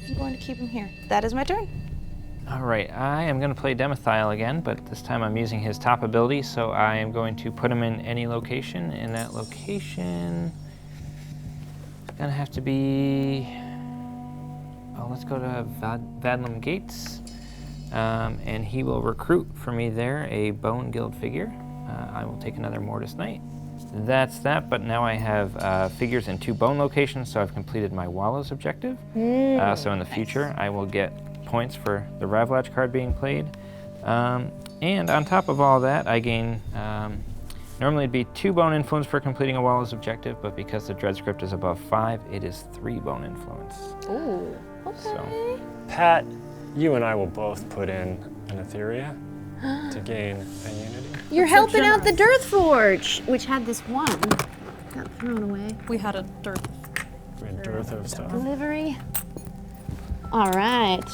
to keep him here. That is my turn. All right, I am going to play Demethyl again, but this time I'm using his top ability, so I am going to put him in any location. And that location is going to have to be... Oh, let's go to Vadlum Gates. And he will recruit for me there a Bone Guild figure. I will take another Mortis Knight. That's that, but now I have figures in 2 bone locations, so I've completed my Wallows objective. So in the future, I will get points for the Ravlatch card being played. And on top of all that, I gain, normally it'd be 2 bone influence for completing a Wallows objective, but because the Dread Script is above 5, it is 3 bone influence. Ooh, okay. So, Pat, you and I will both put in an Etheria to gain a unity. You're helping out the Dearth Forge, which had this one. Got thrown away. We had a dearth. Dearth of stuff. Delivery. All right.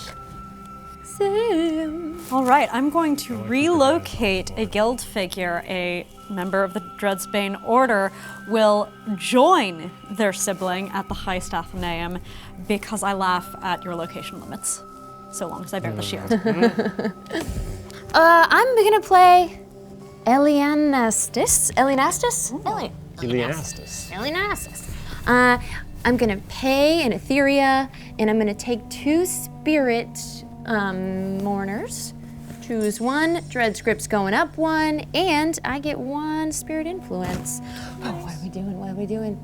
Sam. All right, I'm going to relocate a guild figure. A member of the Dreadsbane Order will join their sibling at the Heist Athenaeum because I laugh at your location limits, so long as I bear the shield. I'm gonna play Elianastis. Elianastis. I'm gonna pay an Etheria, and I'm gonna take 2 Spirit Mourners. Choose 1, Dread Script's going up 1, and I get 1 Spirit Influence. Oh, what are we doing?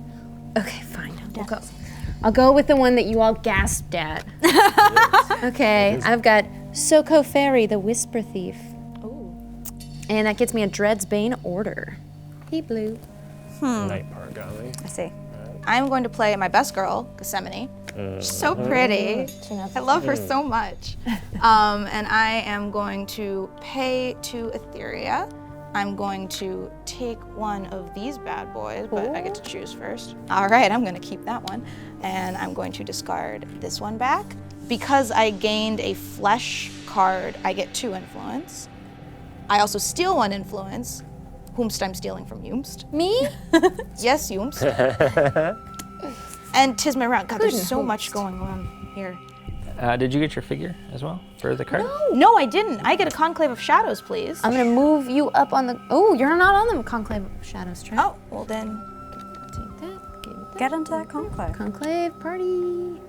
Okay, fine. We'll go. I'll go with the one that you all gasped at. Okay, I've got Soko Fairy, the Whisper Thief. Ooh. And that gets me a Dreadsbane Order. He blue. Night Paragami. I see. I'm going to play my best girl, Gethsemane. She's so pretty. I love her so much. And I am going to pay 2 Etheria. I'm going to take 1 of these bad boys, but I get to choose first. All right, I'm going to keep that one. And I'm going to discard this one back. Because I gained a flesh card, I get 2 influence. I also steal 1 influence. Whomst I'm stealing from Yumst. Me? Yes, Yumst. And 'tis my round. God, there's so much going on here. did you get your figure as well for the card? No, I didn't. I get a Conclave of Shadows, please. I'm gonna move you up on the. Oh, you're not on the Conclave of Shadows track. Oh, well then. Take that. Give it that. Get into that conclave. Conclave party.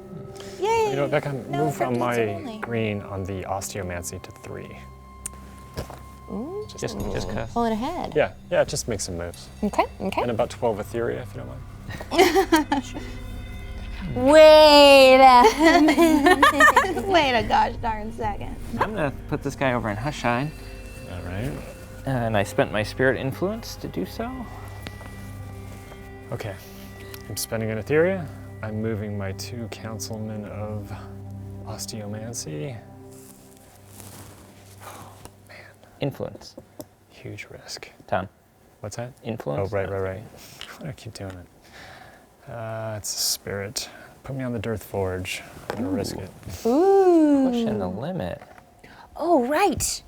Yay! You know, Becca, No, move on cryptids my only. green on the Osteomancy to 3. Ooh. Just cause. Pull it ahead. Yeah, just make some moves. Okay. And about 12 Etheria, if you don't mind. Wait a minute. Wait a gosh darn second. I'm gonna put this guy over in Hushine. All right. And I spent my Spirit Influence to do so. Okay. I'm spending an Etheria. I'm moving my 2 Councilmen of Osteomancy. Influence. Huge risk. Tom. What's that? Influence. Oh, right. Why do I keep doing it? It's a spirit. Put me on the Dearth Forge. I'm gonna risk it. Ooh. Pushing the limit. Oh, right.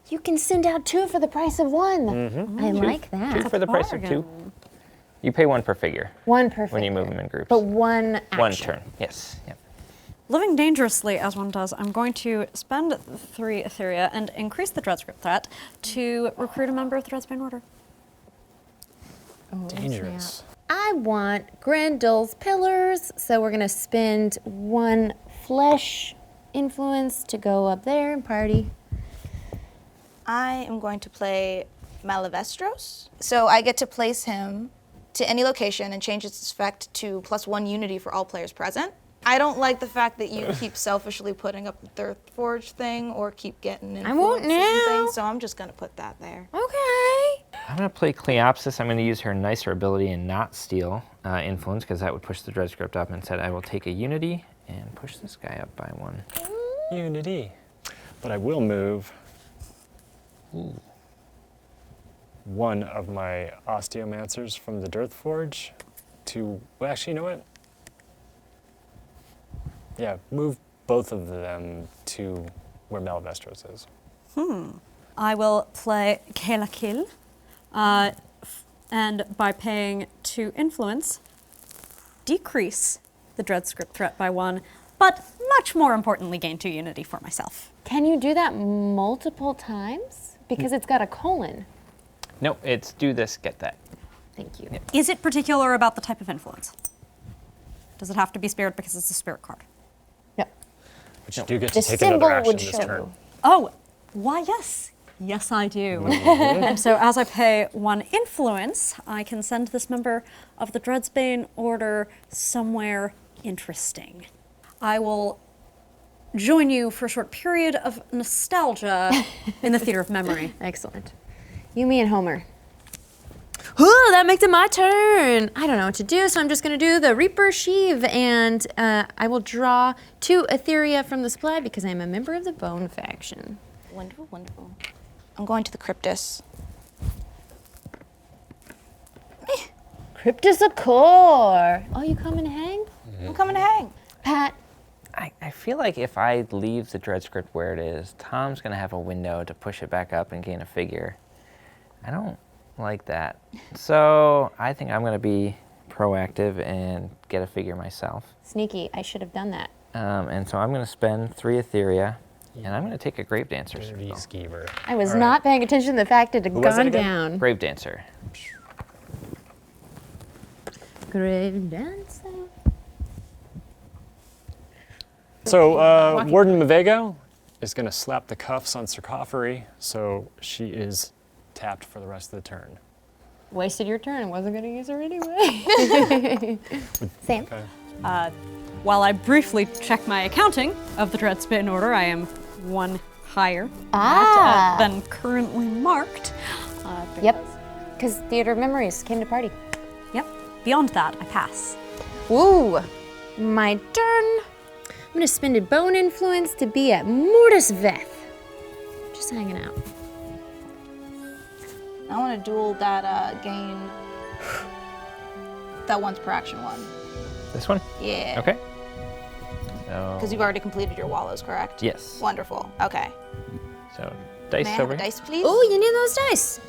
You can send out 2 for the price of 1. I like that. 2 for the price of 2. bargain. You pay 1 per figure 1 per when you figure. move them in groups. But 1 action. 1 turn. Yes. Yep. Living dangerously as one does, I'm going to spend 3 Etheria and increase the Dread Script threat to recruit a member of the Dreadsbane Order. Dangerous. I want Grendel's Pillars, so we're gonna spend 1 flesh influence to go up there and party. I am going to play Malavestros. So I get to place him to any location and change its effect to +1 unity for all players present. I don't like the fact that you keep selfishly putting up the Third Forge thing or keep getting I won't influences and now. things, so I'm just gonna put that there. Okay. I'm going to play Cleopsis. I'm going to use her nicer ability and not steal influence, because that would push the dread script up. Instead, I will take a unity and push this guy up by 1. Unity. But I will move one of my Osteomancers from the Dearth Forge to, well, actually, you know what? Yeah, move both of them to where Malvestros is. I will play Kayla Kill, and by paying 2 influence, decrease the dread script threat by 1, but much more importantly, gain 2 unity for myself. Can you do that multiple times? Because it's got a colon. No, it's do this, get that. Thank you. Is it particular about the type of influence? Does it have to be spirit because it's a spirit card? Yep. But you do get The to take another symbol action would this show. turn. Oh, why yes. Yes, I do. And so as I pay 1 influence, I can send this member of the Dreadsbane Order somewhere interesting. I will join you for a short period of nostalgia in the theater of memory. Excellent. You, me, and Homer. Ooh, that makes it my turn. I don't know what to do, so I'm just going to do the Reaper Sheave, and I will draw 2 Etheria from the supply because I'm a member of the Bone faction. Wonderful, wonderful. I'm going to the Cryptus. Cryptus a core. Oh, you coming to hang? I'm coming to hang. Pat, I feel like if I leave the dread script where it is, Tom's going to have a window to push it back up and gain a figure. I don't like that. So I think I'm going to be proactive and get a figure myself. sneaky. I should have done that. And so I'm going to spend 3 Etheria, and I'm going to take a Grave Dancer. Dirty Skeever. I was All right. not paying attention to the fact it had Who was it gone again? down. Grave Dancer. Grave dancer. So Warden Mavego is going to slap the cuffs on Sarcophagy, so she is tapped for the rest of the turn. Wasted your turn. Wasn't going to use her anyway. Sam? Okay. While I briefly check my accounting of the Dreadsbane Order, I am 1 higher than currently marked. Yep. Because Theater of Memories came to party. Yep. Beyond that, I pass. Ooh, my turn. I'm gonna spend a bone influence to be at Mortis Veth. Just hanging out. I want to duel that gain that once per action one. This one? Yeah. Okay. So, Because you've already completed your Wallows, correct? yes. Wonderful. Okay. So dice May I have over a here. dice, please? Oh, you need those dice.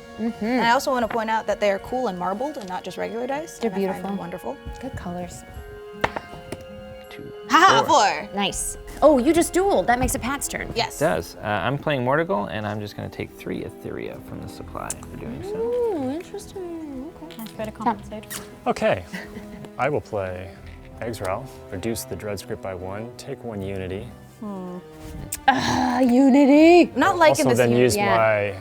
And I also want to point out that they are cool and marbled and not just regular dice. They're and I find beautiful. them wonderful. Good colors. 2, Haha, 4. 4. Nice. Oh, you just dueled. That makes it Pat's turn. Yes. It does. I'm playing Mortigal, and I'm just going to take 3 Etheria from the supply for doing so. Ooh, interesting. Okay. Try to compensate. Okay. I will play Exral, reduce the dread script by 1, take 1 unity. Unity. I'm not liking Also this then unit. use Yeah. my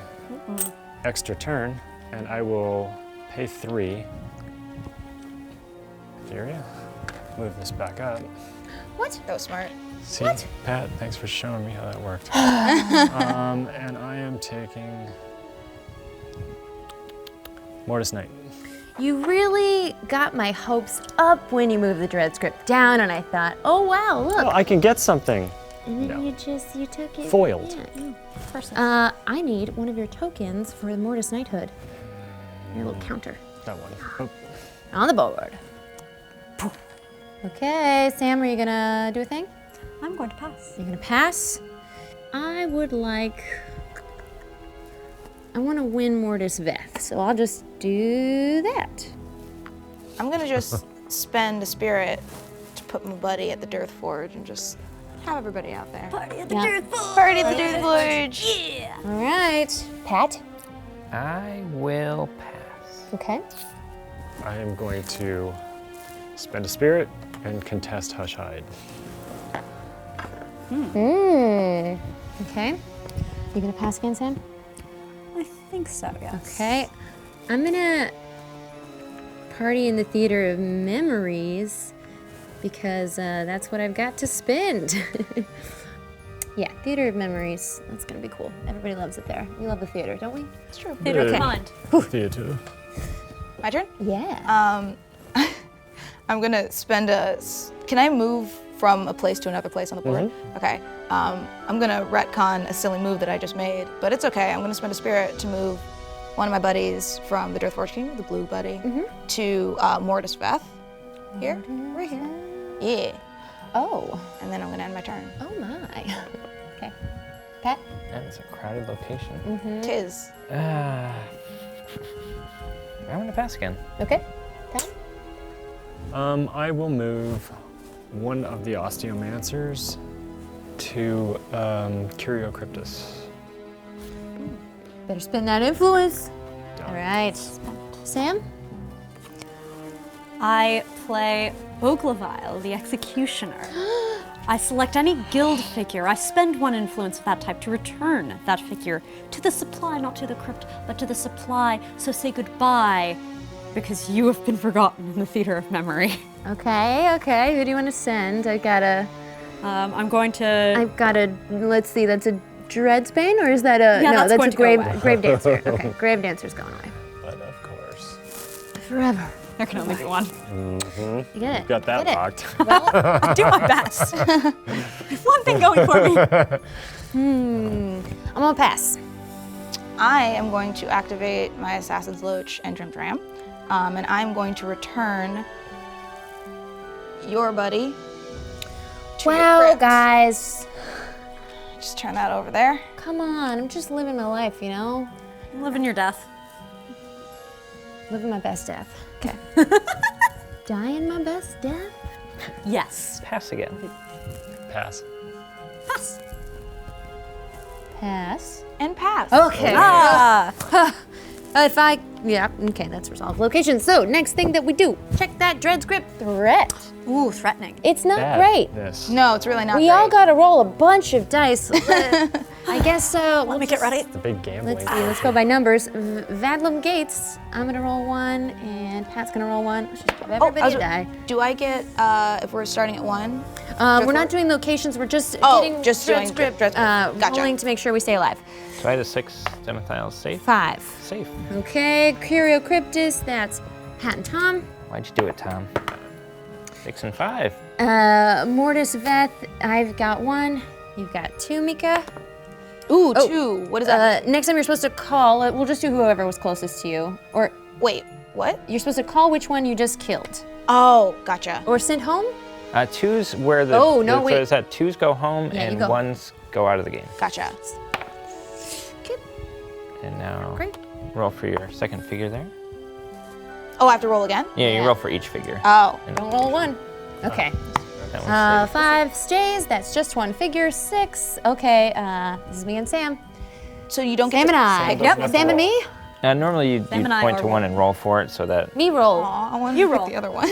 extra turn, and I will pay 3 Etheria. Move this back up. What? That was smart. See, Pat, thanks for showing me how that worked. And I am taking Mortis Knight. You really got my hopes up when you moved the dread script down, and I thought, oh wow, look. Well, I can get something. And then No. you took it. Foiled. Yeah. I need one of your tokens for the Mortis Knighthood. Your little counter That one. Oh, on the board. Okay, Sam, are you gonna do a thing? I'm going to pass. You're gonna pass? I would like. I want to win Mortis Veth, so I'll just do that. I'm going to just spend a spirit to put my buddy at the Dearth Forge and just have everybody out there. Party at the Yeah. Dearth Forge. Party at the Dearth Forge! Yeah. All right, Pat. I will pass. Okay. I am going to spend a spirit and contest Hush Hide. Okay. You gonna pass again, Sam? I think so, yes. Okay. I'm gonna party in the Theater of Memories because that's what I've got to spend. Yeah, Theater of Memories. That's gonna be cool. Everybody loves it there. We love the theater, don't we? It's true. Theater of Yeah. mind. Theater. My turn? Yeah. I'm gonna spend can I move from a place to another place on the board? Okay. I'm gonna retcon a silly move that I just made, but it's okay. I'm gonna spend a spirit to move one of my buddies from the Dirtforge King, the blue buddy, to Mourners Call. Here, right here. Yeah. Oh. And then I'm gonna end my turn. Oh my. Okay. Pat? That is a crowded location. Tis. I'm gonna pass again. Okay. Pat? I will move one of the Osteomancers to Curiocryptus. Better spend that influence. Done. All right. Sam? I play Boglevile, the Executioner. I select any guild figure. I spend one influence of that type to return that figure to the supply, not to the crypt, but to the supply. So say goodbye, because you have been forgotten in the Theater of Memory. Okay, okay. Who do you want to send? I'm going to. Let's see, that's a Dreadsbane, or is that a, Yeah, no, that's that's going a to go grave, away. grave Dancer. Okay, Grave Dancer's going away. But of course. Forever. There can only be one. You get it. Got that Get it. locked. I do my best. There's one thing going for me. I'm gonna pass. I am going to activate my Assassin's Loach and Drim Dram, and I'm going to return your buddy to your Wow, crypt. guys. Just turn that over there. Come on, I'm just living my life, you know? Living your death. Living my best death. Okay. Dying my best death? Yes. Pass again. Pass. Pass. Pass. And pass. Okay. Ah. Yeah, okay, that's resolved. Location. So, next thing that we do, check that Dread Script threat. Ooh, threatening. It's not Bad. great. This. No, it's really not We great. all gotta roll a bunch of dice. I guess Let me get ready. The big gambling. Let's see, let's go by numbers. Vadlum Gates, I'm gonna roll one, and Pat's gonna roll one. Let's just give everybody a die. Do I get, if we're starting at 1? We're not doing locations, we're just Oh, getting just Dread doing Script, Dread Script. Gotcha. rolling to make sure we stay alive. So I had a 6 Demethiles safe. 5. Safe. Okay, Curiocryptus, that's Pat and Tom. Why'd you do it, Tom? 6 and 5. Mortis Veth, I've got 1. You've got 2, Mica. Ooh, Oh, 2. What is that? Next time you're supposed to call, we'll just do whoever was closest to you. Or Wait, what? you're supposed to call which one you just killed. Oh, gotcha. Or sent home? 2's where the. Oh, no, so wait. it's that 2's go home Yeah, you and go. 1's go out of the game. Gotcha. Okay, And now great. roll for your second figure there. Oh, I have to roll again? Yeah, you Yeah. roll for each figure. Oh. And Don't roll 1. Okay. that one's safe. 5 stays, that's just 1 figure. 6, okay, this is me and Sam. So you don't get Sam to and I. pick- Yep. Sam and me? Normally you and I point are to one and roll for it so that. Me roll. Aw, I want You to pick roll. the other one.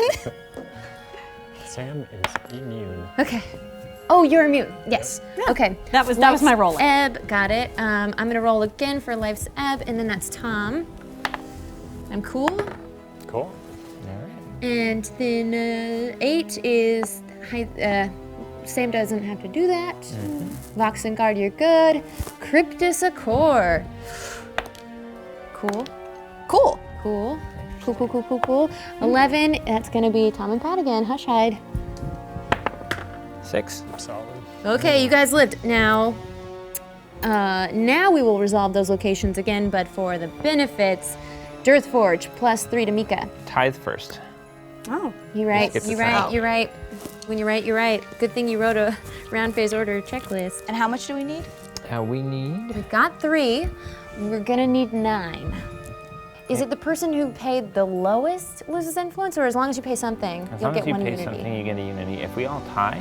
Sam is immune. Okay. Oh, you're immune. Yes. Okay. That was Life's my rolling. Ebb, got it. I'm gonna roll again for Life's Ebb, and then that's Tom. I'm cool. Cool. All right. And then 8 is Sam doesn't have to do that. Vox and Guard, you're good. Cryptus Accord. Cool. Cool. Cool. Cool, cool, cool, cool, cool. 11, that's gonna be Tom and Pat again. Hush hide. 6. Solid. Okay, you guys lived. Now we will resolve those locations again, but for the benefits, Dirthforge +3 to Mica. Tithe first. Oh. You're right, skip the you're right, tithe. you're right. When you're right, you're right. Good thing you wrote a round phase order checklist. And how much do we need? We need. We've got 3. We're gonna need 9. Is it the person who paid the lowest loses influence, or as long as you pay something, As you'll long get as you 1 pay unity? something, you get a unity. If we all tie,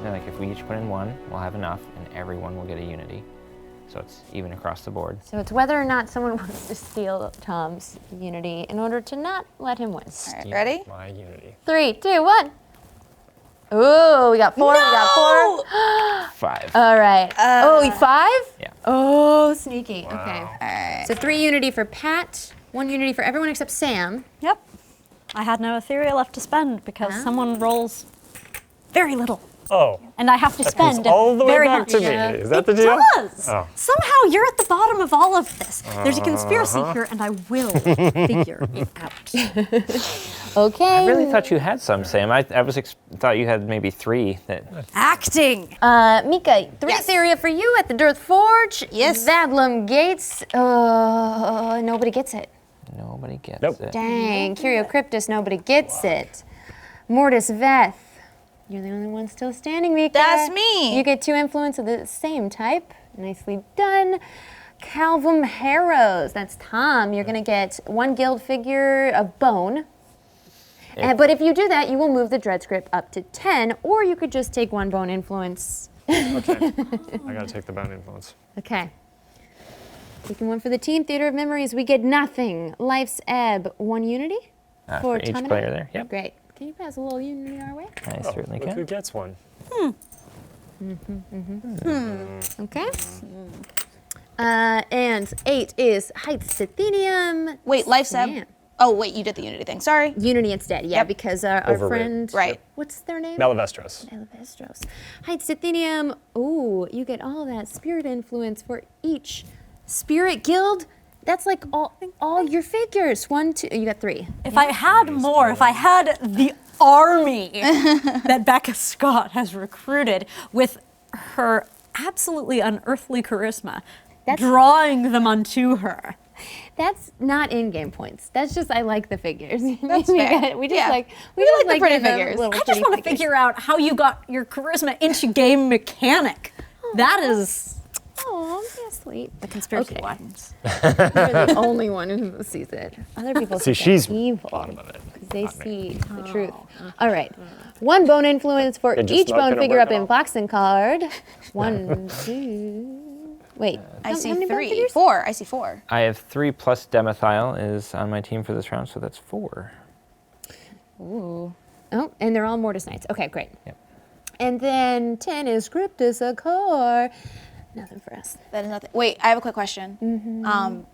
then like if we each put in 1, we'll have enough, and everyone will get a unity. So it's even across the board. So it's whether or not someone wants to steal Tom's unity in order to not let him win. All right, ready? My unity. 3, 2, 1. Ooh, we got 4. We got 4. 5. All right. Oh, 5? Yeah. Oh, sneaky. Okay. Wow. All right. So 3 unity for Pat, 1 unity for everyone except Sam. Yep. I had no Ethereal left to spend because someone rolls very little. Oh. And I have to That comes spend all the way very back much. to me. Is that the It deal? does. Oh. Somehow you're at the bottom of all of this. There's a conspiracy here, and I will figure it out. Okay. I really thought you had some, Sam. I thought you had maybe 3 that. Acting. Mica, 3 Yes. Etheria for you at the Dearth Forge. Yes. Vadlum Gates. Nobody gets it. Nobody gets Nope. it. Dang. Curiocryptus, nobody gets it. Mortis Veth. You're the only one still standing, Mica. That's me. You get 2 influence of the same type. Nicely done. Calvum Harrows. That's Tom. You're going to get 1 guild figure of bone. But if you do that, you will move the dread script up to 10, or you could just take 1 bone influence. Okay. I gotta take the bone influence. Okay. Taking 1 for the team. Theater of Memories, we get nothing. Life's Ebb, 1 unity For each Tom and player I. there. Yep. Great. Can you pass a little unity our way? I certainly Look who can. gets one. Okay. And 8 is Heights Athenium. Wait, Life's Ebb. Sam. Oh, wait, you did the Unity thing. Sorry. Unity instead, yeah, Yep. because our Overrated. friend, Right. what's their name? Malavestros. Elevestros. Heights Athenium. Ooh, you get all that spirit influence for each spirit guild. That's like all your figures. 1, 2. You got 3. If I had more, if I had the army that Becca Scott has recruited with her absolutely unearthly charisma, drawing them onto her. That's not in-game points. That's just I like the figures. That's we fair. got- we just Yeah. like We just like the pretty getting figures. little I just pretty want to figures. figure out how you got your charisma into game mechanic. That is Oh, that's sweet. the conspiracy Okay. widens. You're the only one who sees it. Other people See, think that's she's evil. bottom of it. Because they not me. see the truth. All right. 1 bone influence for It's each not bone gonna figure work up at in all. Boxing card. 1, 2. Wait. I how see many bone 3. figures? 4. I see 4. I have 3 plus Demethyl is on my team for this round, so that's 4. Ooh. Oh, and they're all Mortis Knights. Okay, great. Yep. And then 10 is Cryptus Acor. Nothing for us. That is nothing. Wait, I have a quick question.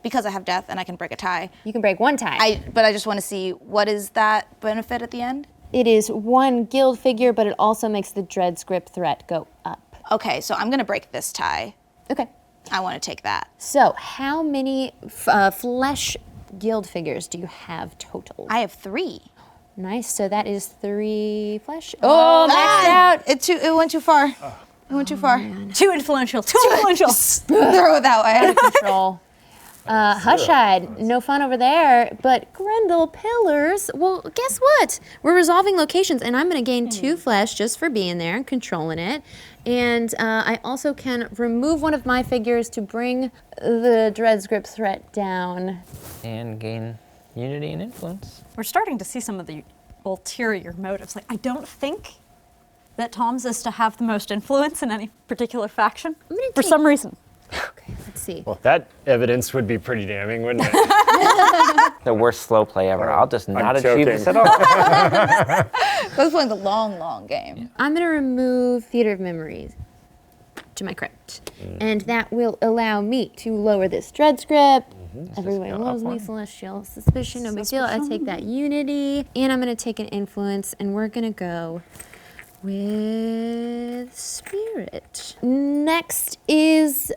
Because I have death and I can break a tie. You can break 1 tie. But I just want to see, what is that benefit at the end? It is 1 guild figure, but it also makes the dread script threat go up. Okay, so I'm going to break this tie. Okay. I want to take that. So, how many flesh guild figures do you have total? I have 3. Nice. So that is 3 flesh. Oh, maxed out. It went too far. It went too far. Too influential. Too influential. Throw it that way. Control. Hushhide, no fun over there. But Grendel Pillars, well, guess what? We're resolving locations, and I'm going to gain 2 flesh just for being there and controlling it. And I also can remove 1 of my figures to bring the Dread Script threat down. And gain unity and influence. We're starting to see some of the ulterior motives. Like, I don't think that Tom's is to have the most influence in any particular faction gonna for take- some reason. Okay, let's see. Well, that evidence would be pretty damning, wouldn't it? The worst slow play ever. I'll just not achieve joking. this at all. I was playing the long game. I'm going to remove Theater of Memories to my crypt. And that will allow me to lower this Dread Script. Everyone go loves up me, 1. Celestial Suspicion, no big deal. I take that Unity, and I'm going to take an Influence, and we're going to go with Spirit. Next is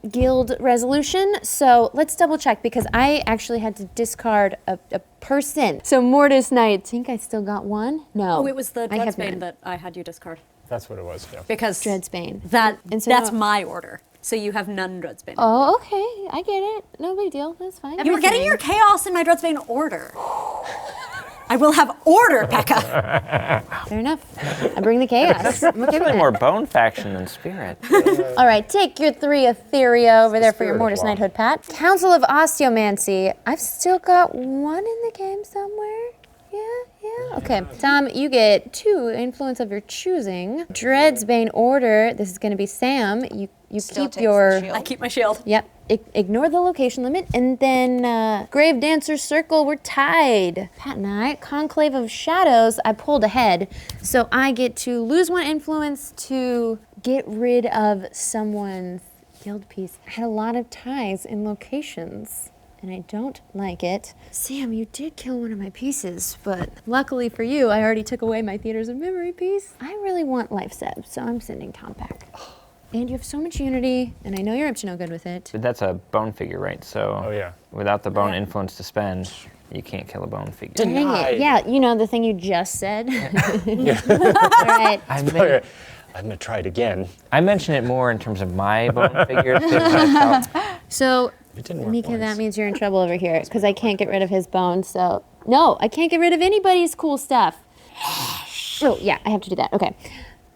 Guild Resolution. So let's double check, because I actually had to discard a person. So Mortis Knight, I think I still got 1? No. Oh, it was the I have Dreadsbane none. that I had you discard. That's what it was, yeah. Because Dreadsbane. that's now- my order. So you have none Dreadsbane. Oh, okay. I get it. No big deal. That's fine. You were getting your chaos in my Dreadsbane order. I will have order, Becca. Fair enough. I bring the chaos. I'm okay with Really it. more bone faction than spirit. All right, take your 3 Etheria over there for your spirit Mortis of law. Knighthood, Pat. Council of Osteomancy. I've still got 1 in the game somewhere. Yeah. Okay, Tom, you get 2 influence of your choosing. Dreadsbane Order. This is going to be Sam. You Still keep takes your. the shield. I keep my shield. Yep. Ignore the location limit. And then Grave Dancer Circle, we're tied. Pat and I, Conclave of Shadows, I pulled ahead. So I get to lose 1 influence to get rid of someone's guild piece. I had a lot of ties in locations. and I don't like it. Sam, you did kill one of my pieces, but luckily for you, I already took away my Theaters of Memory piece. I really want life seb, so I'm sending Tom back. And you have so much unity, and I know you're up to no good with it. But that's a bone figure, right? So without the bone influence to spend, you can't kill a bone figure. Dang it. Yeah, you know the thing you just said. All right. I'm gonna try it again. I mention it more in terms of my bone figure. So, It didn't work Mica, once. that means you're in trouble over here, because I can't get rid of his bones, so... No, I can't get rid of anybody's cool stuff. Oh, yeah, I have to do that. Okay.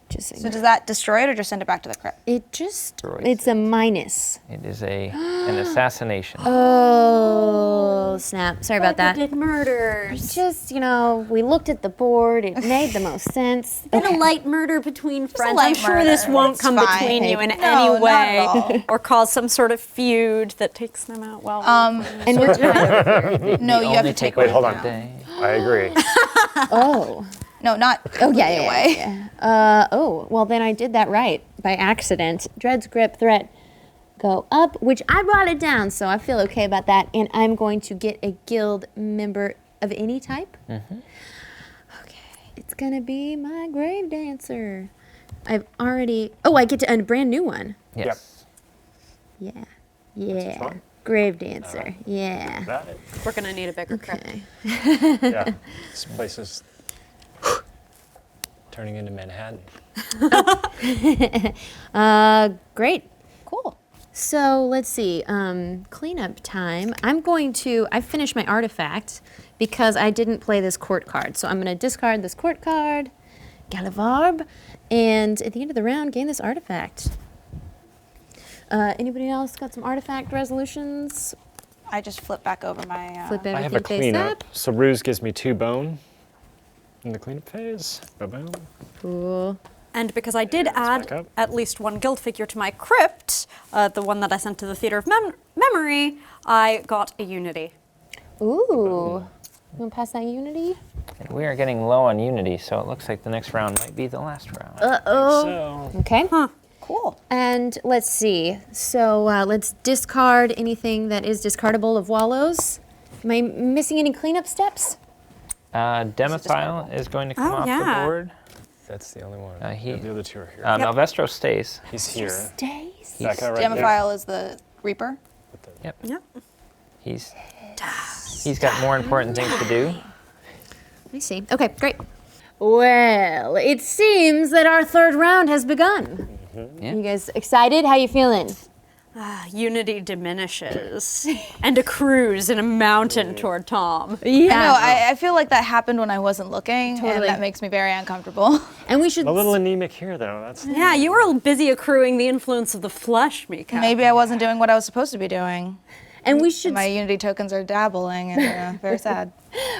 Just saying. So does that destroy it or just send it back to the crypt? It just... Destroys It's a minus. It is an assassination. Oh, snap. Sorry about that. Did murders. Just, we looked at the board. It made the most sense. Been a light murder between friends. light I'm sure this murder. won't It's come fine. between you in No, any not way, at all. or cause some sort of feud that takes them out. Well, And we're tired. No, you have to take Wait, one hold on. down. Day. I agree. Oh. No, not. Oh, yeah. Oh, well, then I did that right by accident. Dread's grip threat go up, which I brought it down, so I feel okay about that. And I'm going to get a guild member of any type. Mm-hmm. Okay, it's going to be my grave dancer. I've already... Oh, I get to a brand new one. Yes. Yeah. Yeah. fun. Grave dancer. Yeah. Got it. we're gonna need a bigger crypt. Okay. Yeah. This place is turning into Manhattan. Great. Cool. So let's see, cleanup time. I finished my artifact because I didn't play this court card. So I'm gonna discard this court card, Galavarb, and at the end of the round, gain this artifact. Anybody else got some artifact resolutions? I just flip back over my. Flip I have everything a face cleanup. up. So Ruse gives me 2 bone in the cleanup phase. Ba-boom. Cool. And because I did back add up. at least one guild figure to my crypt, the one that I sent to the Theater of Memory, I got a Unity. Ooh. You want to pass that Unity? And we are getting low on unity, so it looks like the next round might be the last round. Uh-oh. So, Okay. Cool. And let's see. So let's discard anything that is discardable of Wallows. Am I missing any cleanup steps? Demophile is going to come off the board. that's the only one. he- The other 2 are here. Malvestro stays. He's here. Stays. That guy right Demophile is the Reaper. Yep. Yep. He's got more important things to do. I see. Okay, great. Well, it seems that our third round has begun. Yeah. You guys excited? How you feeling? Unity diminishes and accrues in a mountain toward Tom. I know. I feel like that happened when I wasn't looking, Totally. and that makes me very uncomfortable. And we should... A little anemic here, though. That's Yeah, you were busy accruing the influence of the flesh, Mica. Maybe I wasn't doing what I was supposed to be doing. And we should... My Unity tokens are dabbling, and very sad.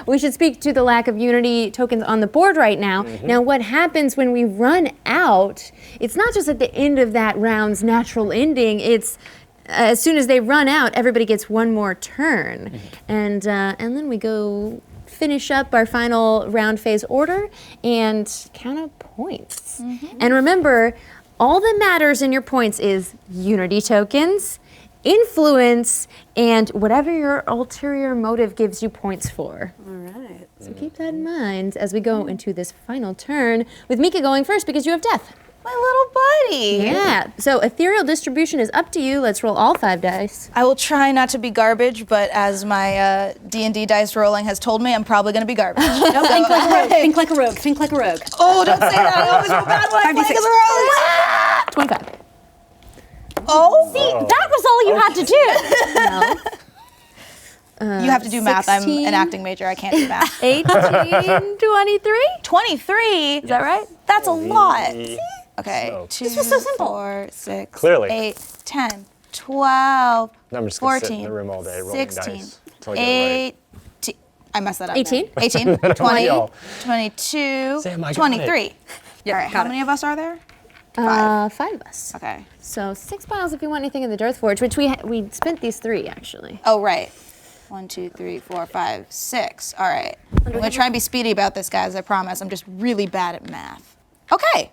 We should speak to the lack of Unity tokens on the board right now. Now, what happens when we run out, it's not just at the end of that round's natural ending, it's as soon as they run out, everybody gets one more turn. And then we go finish up our final round phase order and count up points. And remember, all that matters in your points is Unity tokens, influence, and whatever your ulterior motive gives you points for. All right. So keep that in mind as we go into this final turn, with Mica going first because you have death. My little buddy. Yeah, so ethereal distribution is up to you. Let's roll all 5 dice. I will try not to be garbage, but as my D&D dice rolling has told me, I'm probably going to be garbage. No, think like a rogue. Think like a rogue. Think like a rogue. Oh, don't say that. I always feel bad when I play as a rogue. 25. Oh, That was all you had to do. No. you have to do math. I'm 16. an acting major. I can't do math. 18, 23? 23. Is that right? That's a lot. Okay. So- 2, This was so simple. 4, 6, Clearly. 8, 10, 12, I'm just going to sit in 14, the room all day rolling 16, dice until I get it 18. I messed that up. 18? 18, 20, Y'all. 22, Sam, I got 23. Yep, All right, got how it. many of us are there? 5 of us. Okay. So 6 piles if you want anything in the Dearth Forge, which we spent these 3 actually. Oh, right. 1, 2, 3, 4, 5, 6. All right. I'm going to try and be speedy about this, guys. I promise. I'm just really bad at math. Okay.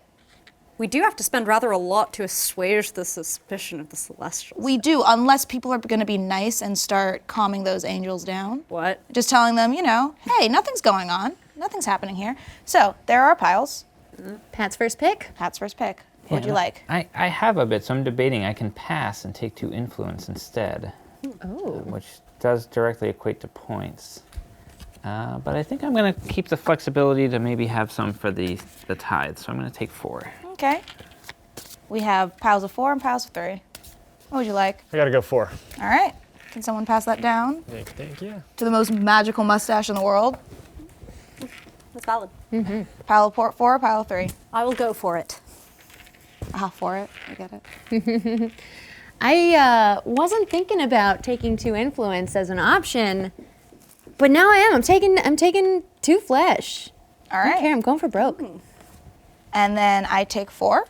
We do have to spend rather a lot to assuage the suspicion of the Celestials. We do, unless people are going to be nice and start calming those angels down. What? Just telling them, hey, nothing's going on. Nothing's happening here. So there are piles. Pat's first pick. Pat's first pick. What would you Yeah, like? I have a bit, so I'm debating. I can pass and take 2 influence instead. Oh. Which does directly equate to points. But I think I'm going to keep the flexibility to maybe have some for the tithe, so I'm going to take 4. Okay. We have piles of 4 and piles of 3. What would you like? I gotta go 4. All right. Can someone pass that down Thank you. to the most magical mustache in the world? That's valid. Pile of 4, pile of 3. I will go for it. For it. I get it. I wasn't thinking about taking 2 influence as an option, but now I am. I'm taking 2 flesh. All I don't care. right. I'm going for broke. And then I take 4.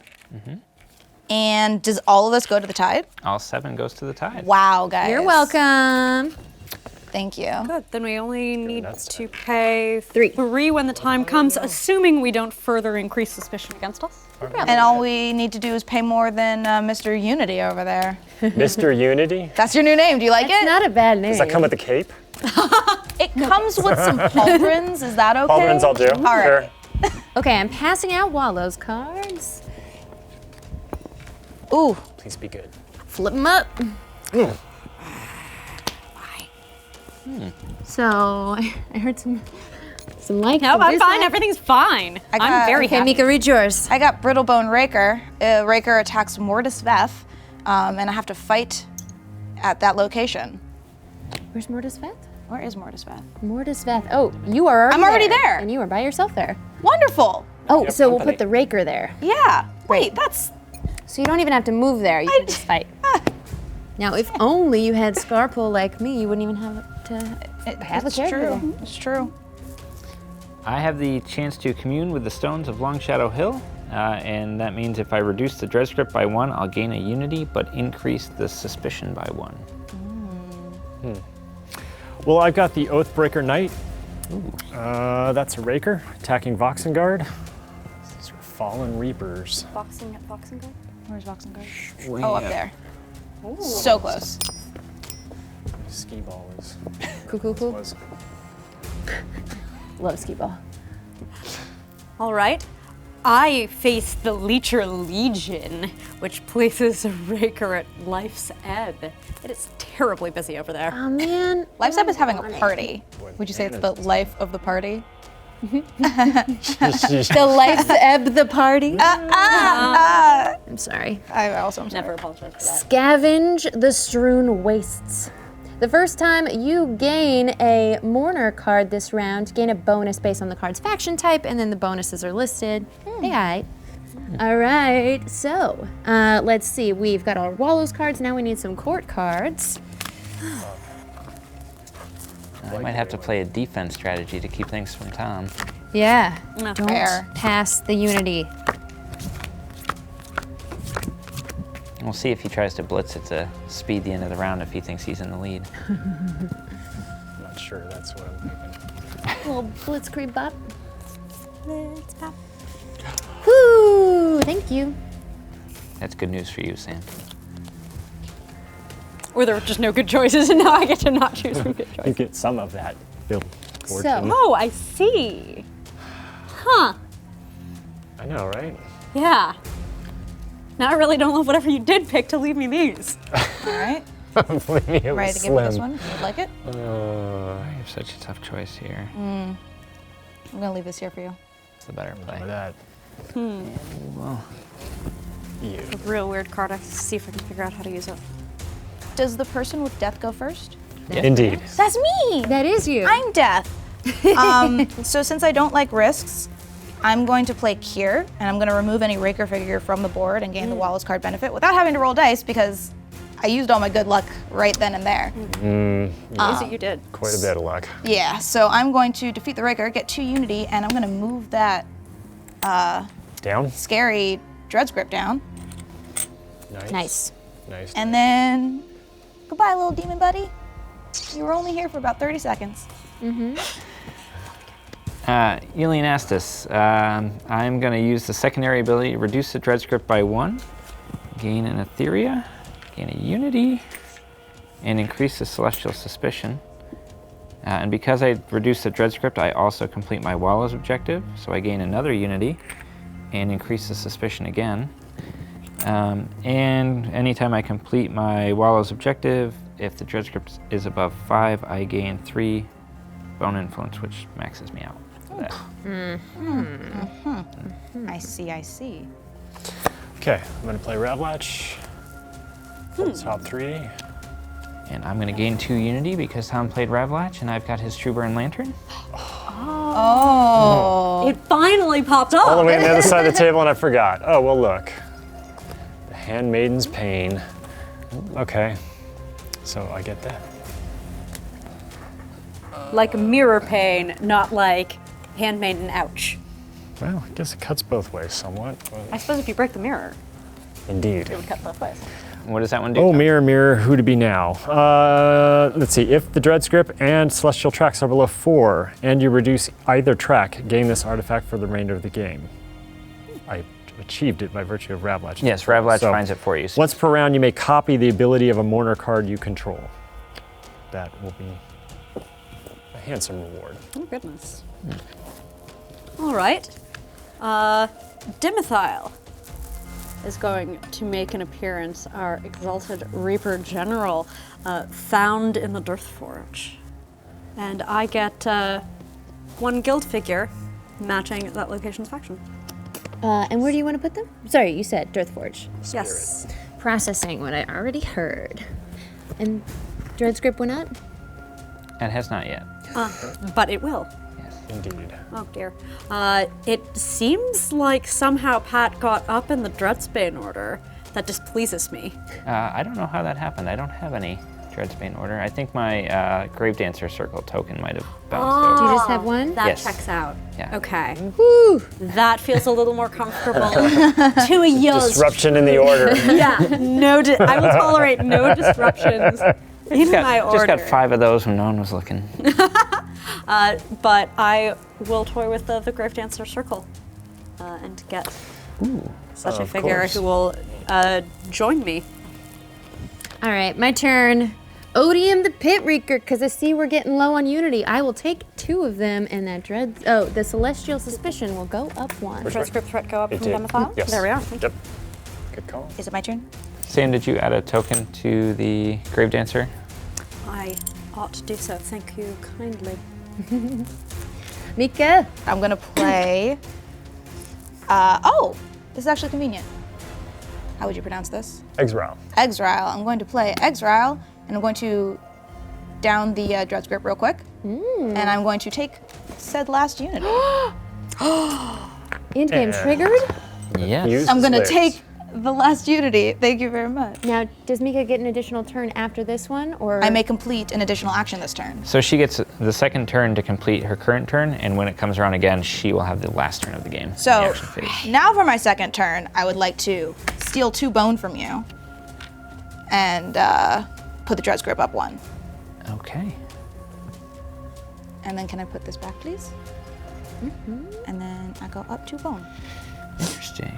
And does all of this go to the tide? All 7 goes to the tithe. Wow, guys. You're welcome. Thank you. Good. Then we only need that's to pay 3. 3 when the time comes, assuming we don't further increase suspicion against us. And all we need to do is pay more than Mr. Unity over there. Mr. Unity? That's your new name. Do you like It's it? not a bad name. Does that come with the cape? It comes with some pauldrons. Is that okay? Pauldrons I'll do. All right. Sure. Okay, I'm passing out Wallows cards. Ooh. Please be good. Flip them up. So I heard some light. No, I'm fine. Everything's fine. got- I'm very Okay, happy. Mica, read yours. I got Brittlebone Raker. Raker attacks Mortis Veth, and I have to fight at that location. Where's Mortis Veth? Where is Mortis Veth? Mortis Veth. Oh, you are already I'm already there. And you are by yourself there. Wonderful. Oh, Yep, so we'll company. put the Raker there. Yeah. Wait, that's. So you don't even have to move there. You can just fight. Now, if only you had Scarpool like me, you wouldn't even have to have a It's character there. true. It's true. I have the chance to commune with the stones of Long Shadow Hill, and that means if I reduce the dread script by 1, I'll gain a unity, but increase the suspicion by 1. Well, I've got the Oathbreaker Knight. That's a Raker, attacking Voxengard. These are Fallen Reapers. Boxing guard? Where's Boxing Guard? Way Oh, up there. So close. Ski ball is. Cool. Was. Love skee ball. All right. I face the Leecher Legion, which places a Raker at Life's Ebb. It is terribly busy over there. Oh man. Life's Ebb is having a party. Would you say it's the life of the party? The Life's Ebb the party. I'm sorry. I also am sorry. Never apologize for that. Scavenge the strewn wastes. The first time you gain a Mourner card this round, gain a bonus based on the card's faction type, and then the bonuses are listed. Hey, all right, so let's see. We've got our Wallows cards. Now we need some court cards. I might have to play a defense strategy to keep things from Tom. Yeah, No. don't Fair. pass the unity. We'll see if he tries to blitz it to speed the end of the round if he thinks he's in the lead. I'm not sure that's what I'm thinking. Little blitzkrieg bop. Let's pop. Woo! Thank you. That's good news for you, Sam. Or there were just no good choices, and now I get to not choose from good You choices. get some of that, Bill. So- Oh, I see. Huh. I know, right? Yeah. Now I really don't love whatever you did pick to leave me these. All right. Believe me, it was Ready to give slim. me this one? You would like it? I have such a tough choice here. I'm gonna leave this here for you. It's the better play. Or that. Well, You. A real weird card. I see if I can figure out how to use it. Does the person with death go first? Indeed. That's me. That is you. I'm death. So since I don't like risks, I'm going to play Cure, and I'm going to remove any Raker figure from the board and gain the Wallows card benefit without having to roll dice because I used all my good luck right then and there. Use it, you did. Quite a bit of luck. Yeah, so I'm going to defeat the Raker, get 2 unity, and I'm going to move that Down. scary dread script down. Nice. Nice. And then, goodbye, little demon buddy. You were only here for about 30 seconds. Elian asked us, I'm going to use the secondary ability to reduce the dread script by 1, gain an Etheria, gain a Unity, and increase the Celestial Suspicion. And because I reduce the dread script, I also complete my Wallows objective, so I gain another Unity and increase the Suspicion again. And anytime I complete my Wallows objective, if the dread script is above 5, I gain 3 bone influence, which maxes me out for that. I see. Okay, I'm gonna play Ravlatch. Top 3. And I'm going to gain 2 Unity because Tom played Ravlatch and I've got his Trueburn Lantern. Oh. It finally popped All the up. way on the other side of the table and I forgot. Oh, well, look. The Handmaiden's Pain. Okay, so I get that. Like mirror pain, not like handmaiden ouch. Well, I guess it cuts both ways somewhat. I But suppose if you break the mirror, indeed. it would cut both ways. What does that one do? Oh, Tom? mirror, mirror, who to be now? Let's see. If the dread script and celestial tracks are below 4, and you reduce either track, gain this artifact for the remainder of the game. I achieved it by virtue of Ravlatch. Yes, Ravlatch So, finds it for you. Once per round, you may copy the ability of a Mourner card you control. That will be a handsome reward. Oh, goodness. All right. Dimethyle is going to make an appearance, our Exalted Reaper General, found in the Dearth Forge. And I get 1 guild figure matching that location's faction. And where do you want to put them? Sorry, you said Dearthforge. Yes. Processing what I already heard. And Dread Script went up? It has not yet. But it will. Yes. Indeed. Oh dear. It seems like somehow Pat got up in the Dreadsbane order. That displeases me. I don't know how that happened. I don't have any Dreadsbane order. I think my Gravedancer Circle token might have bounced Do out. you just have one? That Yes. checks out. Yeah. Okay. Woo! That feels a little more comfortable to a yost. Disruption in the order. Yeah. I will tolerate no disruptions in my order. Just got 5 of those when no one was looking. But I will toy with the Gravedancer Circle and get such a Of figure course. who will join me. All right, my turn. Odium the Pit Reeker, because I see we're getting low on Unity. I will take 2 of them, and that the Celestial Suspicion will go up 1. Dread Script threat go up It from did. Demifile? Yes. There we are. Yep. Good call. Is it my turn? Sam, did you add a token to the Gravedancer? I ought to do so. Thank you kindly. Mica. I'm gonna play. This is actually convenient. How would you pronounce this? Exile. Exile. I'm going to play Exile, and I'm going to down the Dread Script real quick, and I'm going to take said last unit. Endgame triggered? Yes. Use I'm gonna slaves. take the last Unity. Thank you very much. Now, does Mica get an additional turn after this one, or? I may complete an additional action this turn. So she gets the second turn to complete her current turn, and when it comes around again, she will have the last turn of the game. in the So action phase. now for my second turn, I would like to steal 2 bone from you and put the Dread Script up 1. Okay. And then can I put this back, please? And then I go up 2 bone. Interesting.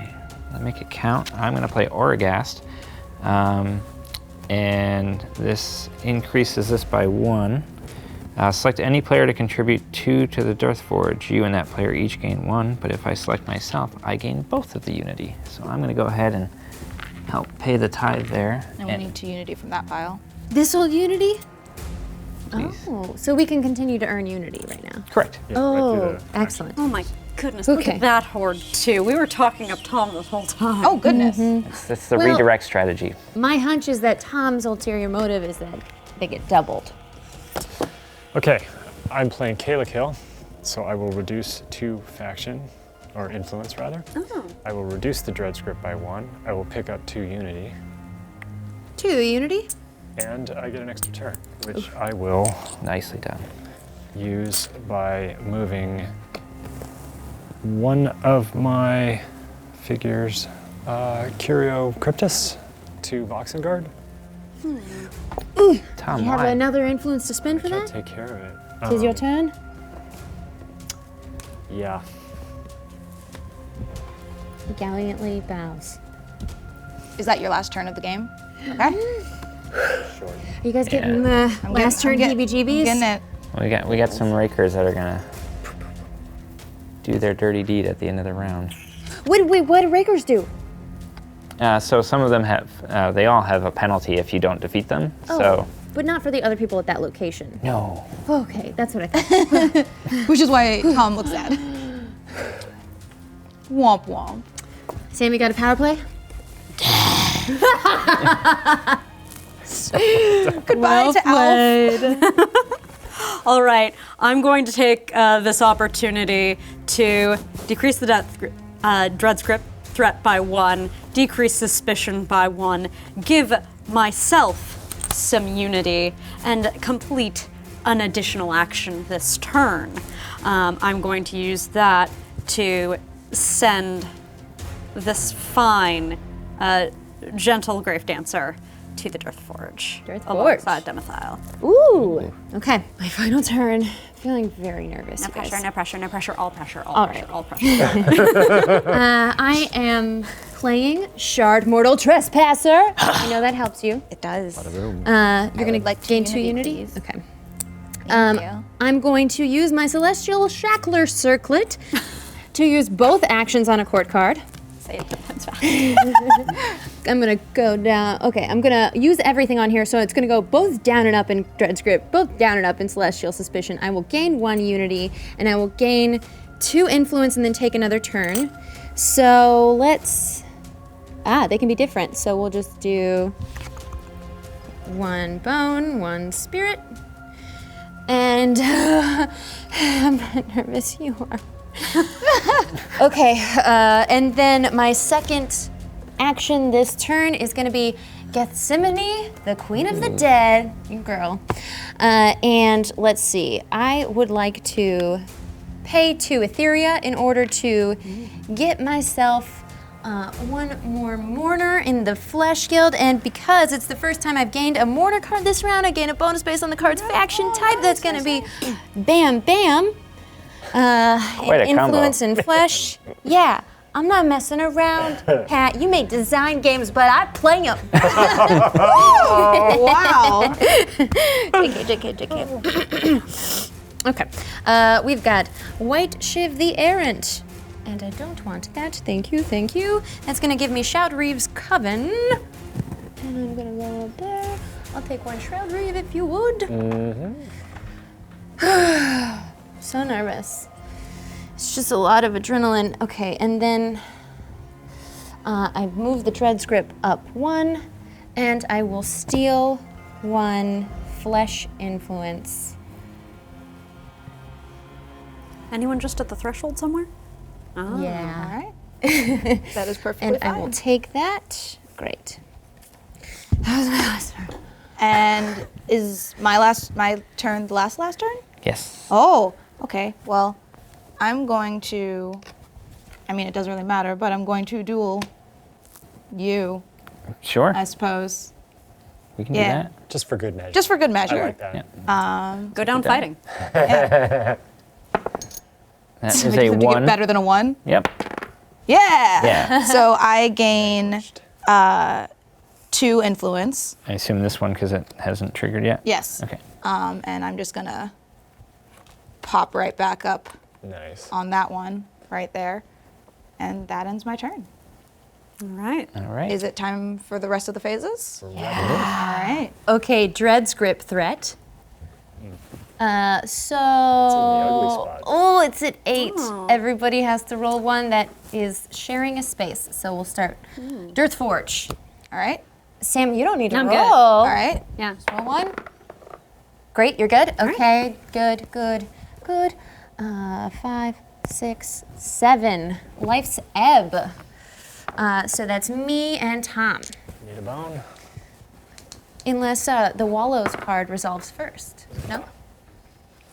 Let me make it count. I'm going to play Oragast. And this increases this by 1. Select any player to contribute 2 to the Dearth Forge. You and that player each gain 1, but if I select myself, I gain both of the Unity. So I'm going to go ahead and help pay the tithe there. And we need 2 Unity from that pile. This old Unity? Please. Oh, so we can continue to earn Unity right now. Correct. Yeah, right through Oh, the- excellent. Oh my goodness, look Okay. at that horde too. We were talking up Tom this whole time. Oh, goodness. That's the Well- redirect strategy. My hunch is that Tom's ulterior motive is that they get doubled. Okay, I'm playing Kayla Kill, so I will reduce 2 faction, or influence rather. Oh. I will reduce the Dread Script by 1. I will pick up 2 Unity, 2 Unity? and I get an extra turn, which I will Nicely done. use by moving one of my figures, Curio Cryptus, to Voxengard. Tom, You have why? another influence to spend for I'll that? take care of it. Tis your turn? Yeah. He gallantly bows. Is that your last turn of the game? Okay. Sure. Are you guys getting the last turn heebie-jeebies? Getting it. We got some rakers that are gonna do their dirty deed at the end of the round. What do Rakers do? So some of them have, they all have a penalty if you don't defeat them. So But not for the other people at that location. no. Okay, that's what I thought. Which is why Tom looks sad. Womp womp. Sam, you got a power play? Goodbye to Alf. All right, I'm going to take this opportunity to decrease the dread script threat by 1, decrease suspicion by 1, give myself some unity, and complete an additional action this turn. I'm going to use that to send this fine, gentle grave dancer to the Death Forge. Forge. Alongside Demethyl. Ooh. Okay, my final turn. Feeling very nervous. No you guys. pressure, no pressure, no pressure, all pressure, all All pressure, right. all pressure. I am playing Shard Mortal Trespasser. I know that helps you. It does. You're gonna like gain two 2 unity, unity? please. Okay. Thank you. I'm going to use my Celestial Shackler Circlet to use both actions on a court card. Say it defense fast. I'm gonna go down. Okay, I'm gonna use everything on here, so it's gonna go both down and up in Dread Script, both down and up in Celestial Suspicion. I will gain 1 unity, and I will gain 2 influence and then take another turn. So let's. They can be different. So we'll just do 1 bone, 1 spirit. And I'm not nervous, you are. Okay, and then my second action this turn is gonna be Gethsemane, the Queen of the Dead, you girl. And let's see, I would like to pay 2 Etheria in order to get myself 1 more Mourner in the Flesh Guild, and because it's the first time I've gained a Mourner card this round, I gain a bonus based on the card's faction type. That's gonna be Bam Bam. Quite a Influence combo. and Flesh. Yeah, I'm not messing around, Pat. You may design games, but I play them. Oh, wow. JK. Okay, we've got White Shiv the Errant. And I don't want that. Thank you, thank you. That's gonna give me Shout Reeve's Coven. And I'm gonna go up there. I'll take 1 Shroud Reeve if you would. So nervous. It's just a lot of adrenaline. Okay, and then I move the Dread Script up 1, and I will steal 1 Flesh Influence. Anyone just at the threshold somewhere? Oh. Yeah. All right. That is perfectly And fine. I will take that. Great. That was my last turn. And is my turn the last turn? Yes. Oh, okay. Well, I'm going to. I mean, it doesn't really matter, but I'm going to duel you, Sure. I suppose. We can do yeah. that. Just for good measure. Just for good I measure. like that. Yeah. Go down that. fighting. That So is I a have to 1. get better than a 1. Yep. Yeah. Yeah. So I gain 2 influence. I assume this one because it hasn't triggered yet? Yes. Okay. And I'm just gonna pop right back up Nice. on that one right there, and that ends my turn. All right. All right. Is it time for the rest of the phases? We're All right. Okay, Dread Script threat. So. ugly spot. Oh, it's at 8. Oh. Everybody has to roll 1 that is sharing a space. So we'll start. Death Forge. All right. Sam, you don't need to I'm roll. good. All right. Yeah. Roll 1. Great, you're good? Okay, good. 5, 6, 7. Life's ebb. So that's me and Tom. Need a bone? Unless the Wallows card resolves first. No?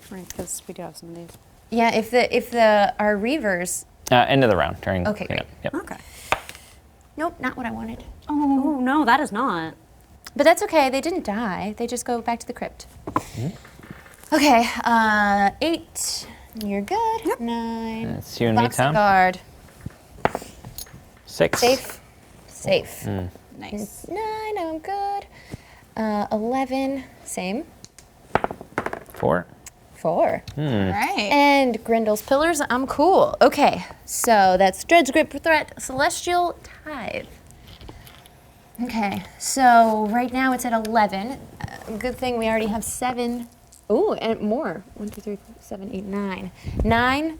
Right, because we do have some of these. Yeah, if our Reavers. End of the round during Okay, cleanup. Yep. Okay. Nope, not what I wanted. Oh, no, that is not. But that's okay. They didn't die. They just go back to the crypt. Okay. 8, You're good. Yep. 9. It's you and me, Box of Tom. guard. 6. Safe. Nice. 9, I'm good. 11, same. 4. 4. All right. And Grendel's Pillars, I'm cool. Okay, so that's Dread's Grip, Threat, Celestial Tithe. Okay, so right now it's at 11. Good thing we already have 7. Ooh, and more. 1, 2, 3, 4, 7, 8, 9. 9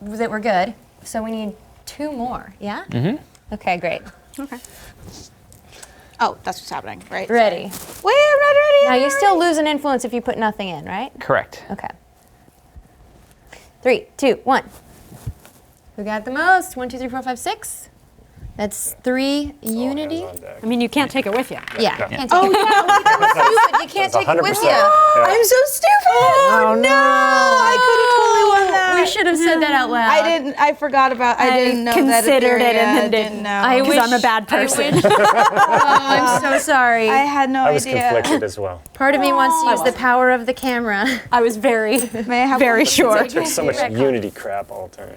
that we're good. So we need 2 more, yeah? Mm-hmm. Okay, great. Okay. Oh, that's what's happening, right? Ready. Wait, I'm not ready. Now I'm you not still ready. lose an influence if you put nothing in, right? Correct. Okay. 3, 2, 1. Who got the most? 1, 2, 3, 4, 5, 6. That's 3 unity. I mean, you can't take it with you. Yeah, Yeah. can't take it. You can't take it with you. I'm so stupid. Oh no! I could have totally won that. We should have said that out loud. I didn't. I forgot about. I didn't know that. considered it and Etheria then didn't didn't. know. Because I'm a bad person. I'm so sorry. I had no I was idea. conflicted as well. Part of me wants to use the power of the camera. I was very, May I have very one? sure. There's so much Unity crap all the time.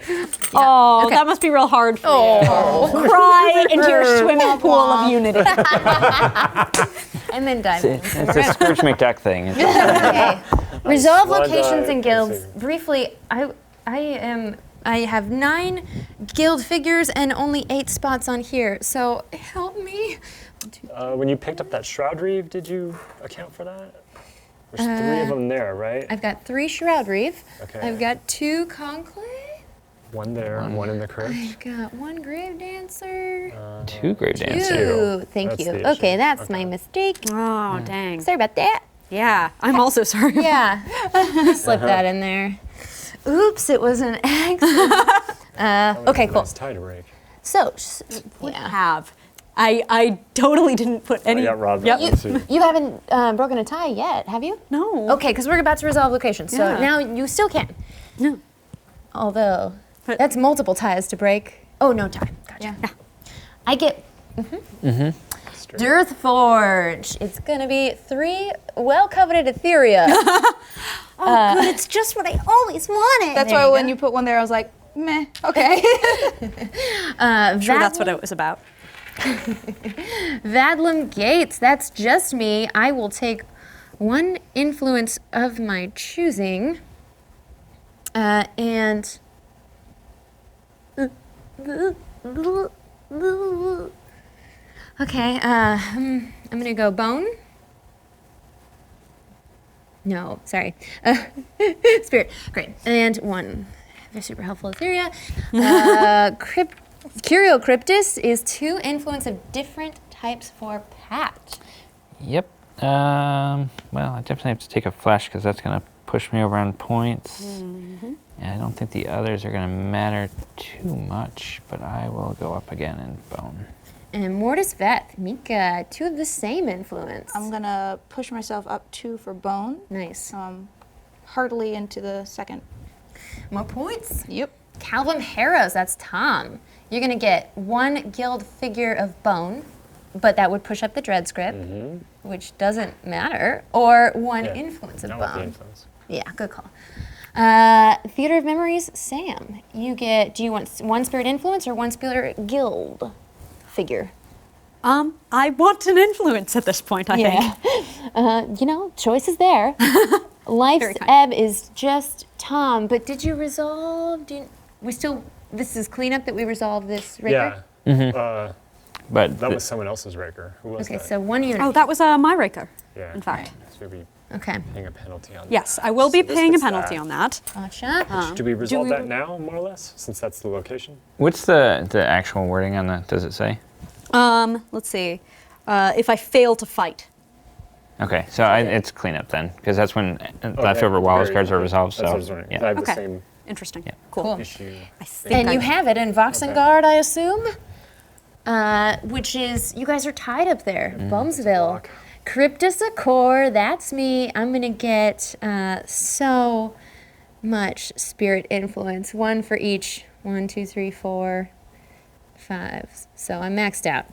Oh, Okay. that must be real hard for you. Cry into your swimming pool of unity. And then dive in. It's a Scrooge McDuck thing. Okay. Resolve Slide locations die. and guilds. Let's see. Briefly, I have 9 guild figures and only 8 spots on here. So help me. When you picked up that Shroud Reeve, did you account for that? There's 3 of them there, right? I've got 3 Shroud Reeve. Okay. I've got 2 Conclave. 1 there and 1 in the crypt. I've got 1 Grave Dancer. 2 Grave Dancers. 2. Thank That's you. the issue. Okay, that's Okay. my mistake. Oh, dang. Sorry about that. Yeah, I'm also sorry. Yeah, slip that in there. Oops, it was an accident. Okay, cool. Nice tie to break. So, Yeah. Have. I totally didn't put any. I got robbed Yep. that one too. you haven't broken a tie yet, have you? No. Okay, because we're about to resolve locations, so Yeah. now you still can. No. Although, But- that's multiple ties to break. Oh, no tie. Gotcha. Yeah. I get Dearth Forge. It's gonna be 3 well-coveted Etheria. Oh, good. It's just what I always wanted. That's There why you when go. you put one there, I was like, meh. Okay. Sure, that's what it was about. Vadlum Gates, that's just me. I will take 1 influence of my choosing. And. Okay, I'm gonna go Bone. No, sorry. Spirit, great. And 1. They're super helpful, Etheria. Curio Cryptus is 2 influence of different types for Pat. Yep. Well, I definitely have to take a flash because that's going to push me over on points. And I don't think the others are going to matter too much, but I will go up again in Bone. And Mortis Veth, Mica, 2 of the same influence. I'm gonna push myself up 2 for bone. Nice. Heartily into the second. More points. Yep. Calvum Harrows, that's Tom. You're gonna get 1 guild figure of bone, but that would push up the dread script, which doesn't matter, or 1 Yeah. influence of Not with the bone. influence. Yeah, good call. Theater of Memories, Sam. You get, do you want 1 spirit influence or 1 spirit guild figure? I want an influence at this point, I think. You know, choice is there. Life's Very kind. ebb is just Tom, but did you resolve? This is cleanup that we resolved this Raker? Yeah. But That was someone else's Raker. Who was Okay, that? so 1 unit. Oh, that was my raker, Yeah. in fact. So we'll be Okay, paying a penalty on that. Yes, I will be So this paying a gets penalty that. on that. gotcha. Do we resolve we- that now, more or less, since that's the location? what's the actual wording on that? Does it say? Let's see. If I fail to fight. Okay, so it's cleanup then, because that's when leftover Wallows cards are resolved. That's So what I was wondering. I yeah. have the Okay. same Interesting. Yeah. Cool. Cool. issue. I think And I you have it in Voxengard, I assume? Which is, you guys are tied up there. Bumsville. block. Cryptus Accor, that's me. I'm going to get so much spirit influence. 1 for each. 1, 2, 3, 4, 5. So I'm maxed out.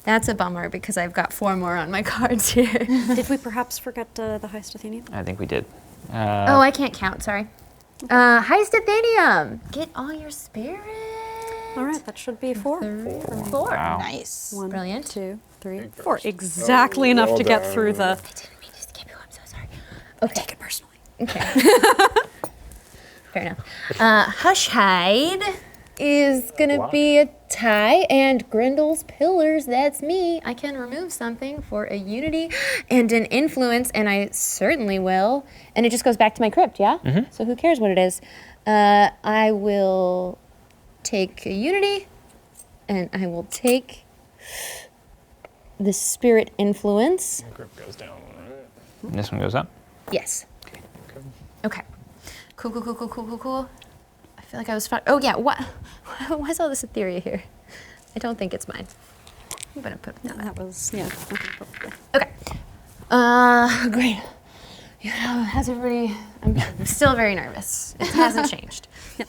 That's a bummer because I've got 4 more on my cards here. Did we perhaps forget the Heist Athenian? I think we did. Oh, I can't count, sorry. Heist Athenium. Get all your spirit. All right, that should be 4. 4. Wow. Nice. 1, Brilliant. 2, 3, 4. Exactly enough well to get done. through the. I didn't mean to skip you. I'm so sorry. Okay. Take it personally. Fair enough. Hush Hide is gonna Wow. be a tie, and Grendel's Pillars, that's me. I can remove something for a unity and an influence, and I certainly will. And it just goes back to my crypt, yeah? So who cares what it is? I will take a unity, and I will take the spirit influence. Grip goes down. And this one goes up. Yes. Okay. Cool. I feel like I was fine. Oh yeah, why is all this etheria here? I don't think it's mine. I'm gonna put it down. That was, yeah. Okay. Great. You know, how's everybody? I'm still very nervous. It hasn't changed. Yeah,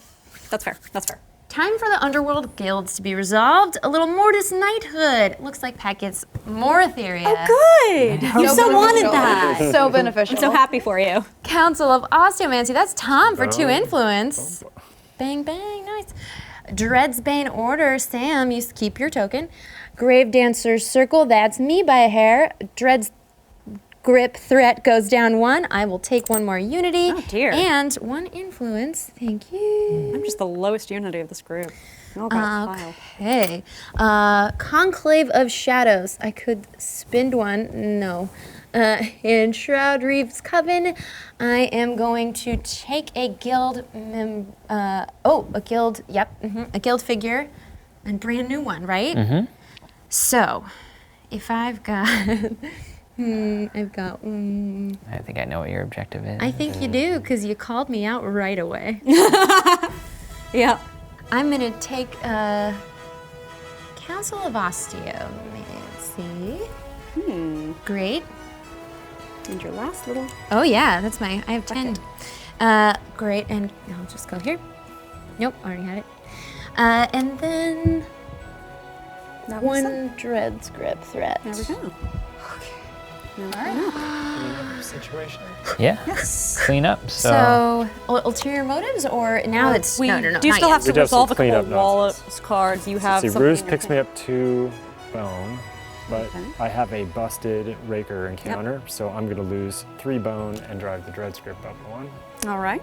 that's fair. That's fair. Time for the Underworld guilds to be resolved. A little Mortis knighthood. Looks like Pat gets more etheria. Good. You so wanted that. So beneficial. I'm so happy for you. Council of Osteomancy. That's Tom for 2 influence. Bang, bang, nice. Dreadsbane Order, Sam, you keep your token. Grave Dancer's Circle, that's me by a hair. Dread's Grip Threat goes down 1. I will take 1 more unity. Oh, dear. And 1 influence. Thank you. I'm just the lowest unity of this group. We all got a pile. Okay. Conclave of Shadows. I could spend 1. No. In Shroud Reeve's Coven, I am going to take a guild a guild figure, and brand new one, right? So, if I've got, I've got, I think I know what your objective is. I think you do, because you called me out right away. Yeah. I'm gonna take Council of Osteomancy. Great. And your last little. Oh yeah, that's I have 10. Great, and I'll just go here. Nope, already had it. And then That was it. 1 Dread's Grip Threat. There we go. Situation. Yeah. Yes. Clean up. So, ulterior motives, or now it's We no, do not still yet. have to We do have some resolve a couple cleanup of Wallows nonsense. cards. You have See, something Ruse in your picks me hand. up 2 bone, but Okay. I have a busted Raker encounter, so I'm going to lose 3 bone and drive the Dread Script up 1. All right.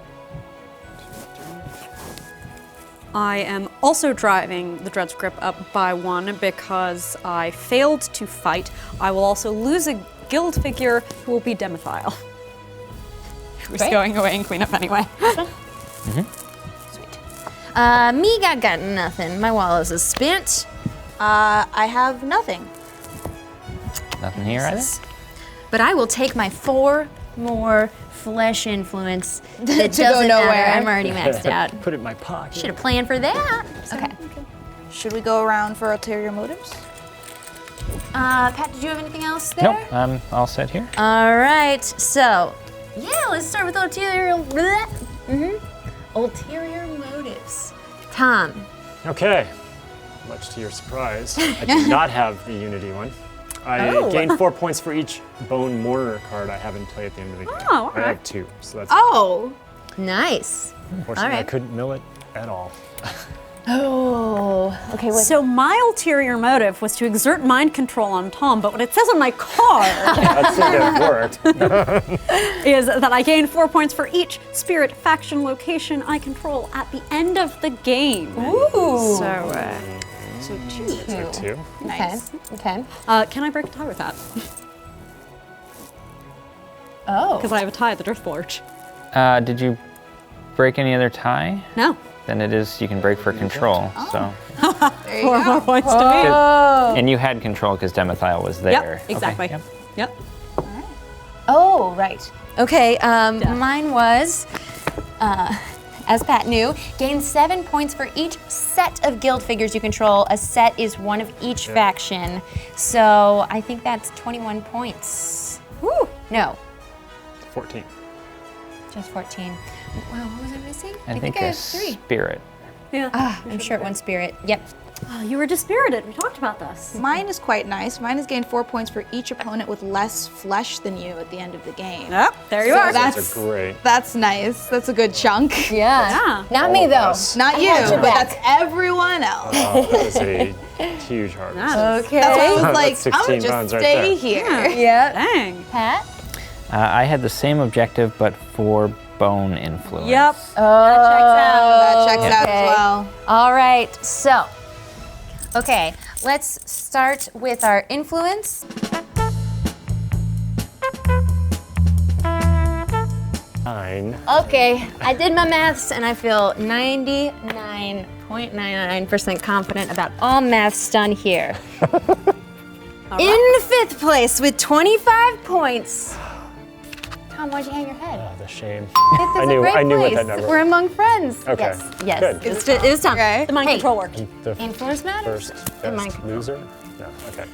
I am also driving the Dread's Grip up by 1 because I failed to fight. I will also lose a guild figure who will be Demethyle. Who's Great. going away and clean up anyway. Sweet. Me got nothing. My Wallows is spent. I have nothing. Nothing here either. But I will take my 4 more flesh influence. That To go doesn't nowhere. matter. I'm already maxed out. Put it in my pocket. Should have planned for that. Okay. Should we go around for ulterior motives? Pat, did you have anything else there? Nope, I'm all set here. All right. So, yeah, let's start with ulterior. Ulterior motives. Tom. Okay. Much to your surprise, I do not have the Unity one. I Oh. gain 4 points for each Bone Mourner card I have in play at the end of the game. Oh, all I have right. 2, so that's Oh, nice. unfortunately all right. I couldn't mill it at all. Oh, okay. What? So my ulterior motive was to exert mind control on Tom, but what it says on my card That seemed to have worked. is that I gain 4 points for each spirit faction location I control at the end of the game. Ooh. So 2. So 2. Nice. Okay. Can I break a tie with that? Oh. Because I have a tie at the Driftforge. Did you break any other tie? No. Then it is you can break for control. So, There you 4 go. more points to me. and you had control because Demethyle was there. Yep, exactly. Okay, Yep. Oh, right. Okay, mine was, as Pat knew, gain 7 points for each set of guild figures you control. A set is one of each faction. So I think that's 21 points. Woo. No, 14. just 14. Wow, what was I missing? I think I a have 3. spirit. Yeah. I'm short 1 spirit. Yep. Oh, you were dispirited. We talked about this. Mine is quite nice. Mine has gained 4 points for each opponent with less flesh than you at the end of the game. Yep, there you So are. that's great. That's nice. That's a good chunk. Yeah. Not All me of though. us. Not you, got your but back. that's everyone else. Oh, that is a huge harvest. Okay. That's why I was That's like, 16 I'm gonna just pounds right stay there. here. Yep. Dang. Pat? I had the same objective, but for bone influence. Yep. That checks out Okay. as well. All right, so, okay, let's start with our influence. 9. Okay, I did my maths and I feel 99.99% confident about all maths done here. In 5th place with 25 points. Tom, why'd you hang your head? Oh, the shame. 5th is I knew- a great I knew what place. that number We're among friends. Okay, Yes, yes. good. It is Tom. Okay. The mind Hey. control worked. The Influence matters? first And mind best control. loser? No, okay.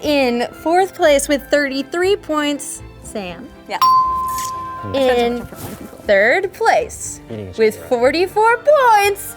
In 4th place with 33 points, Sam. Yeah. In 3rd place Eating is with right. 44 points,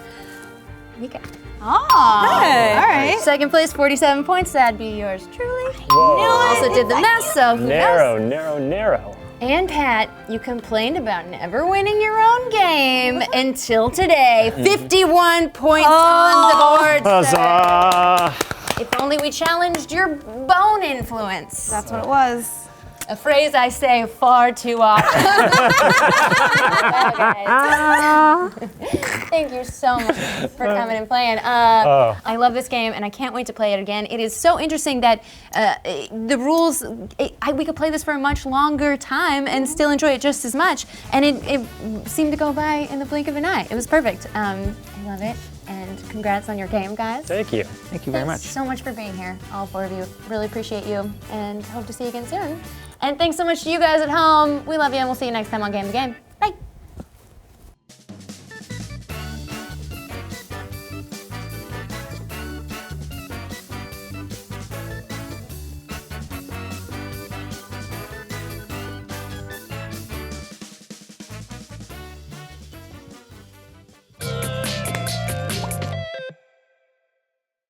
Mica. Oh, Hey. all right. 2nd place, 47 points. That'd be yours truly. Whoa. Also did the math, so who knows? Narrow, narrow, narrow. And Pat, you complained about never winning your own game until today. 51 points on the board. sir. Huzzah! If only we challenged your bone influence. That's what it was. A phrase I say far too often. Thank you so much for coming and playing. I love this game and I can't wait to play it again. It is so interesting that the rules, we could play this for a much longer time and still enjoy it just as much. And it seemed to go by in the blink of an eye. It was perfect. I love it. And congrats on your game, guys. Thank you. Thank you very much. Thanks so much for being here, all 4 of you. Really appreciate you and hope to see you again soon. And thanks so much to you guys at home. We love you and we'll see you next time on Game the Game.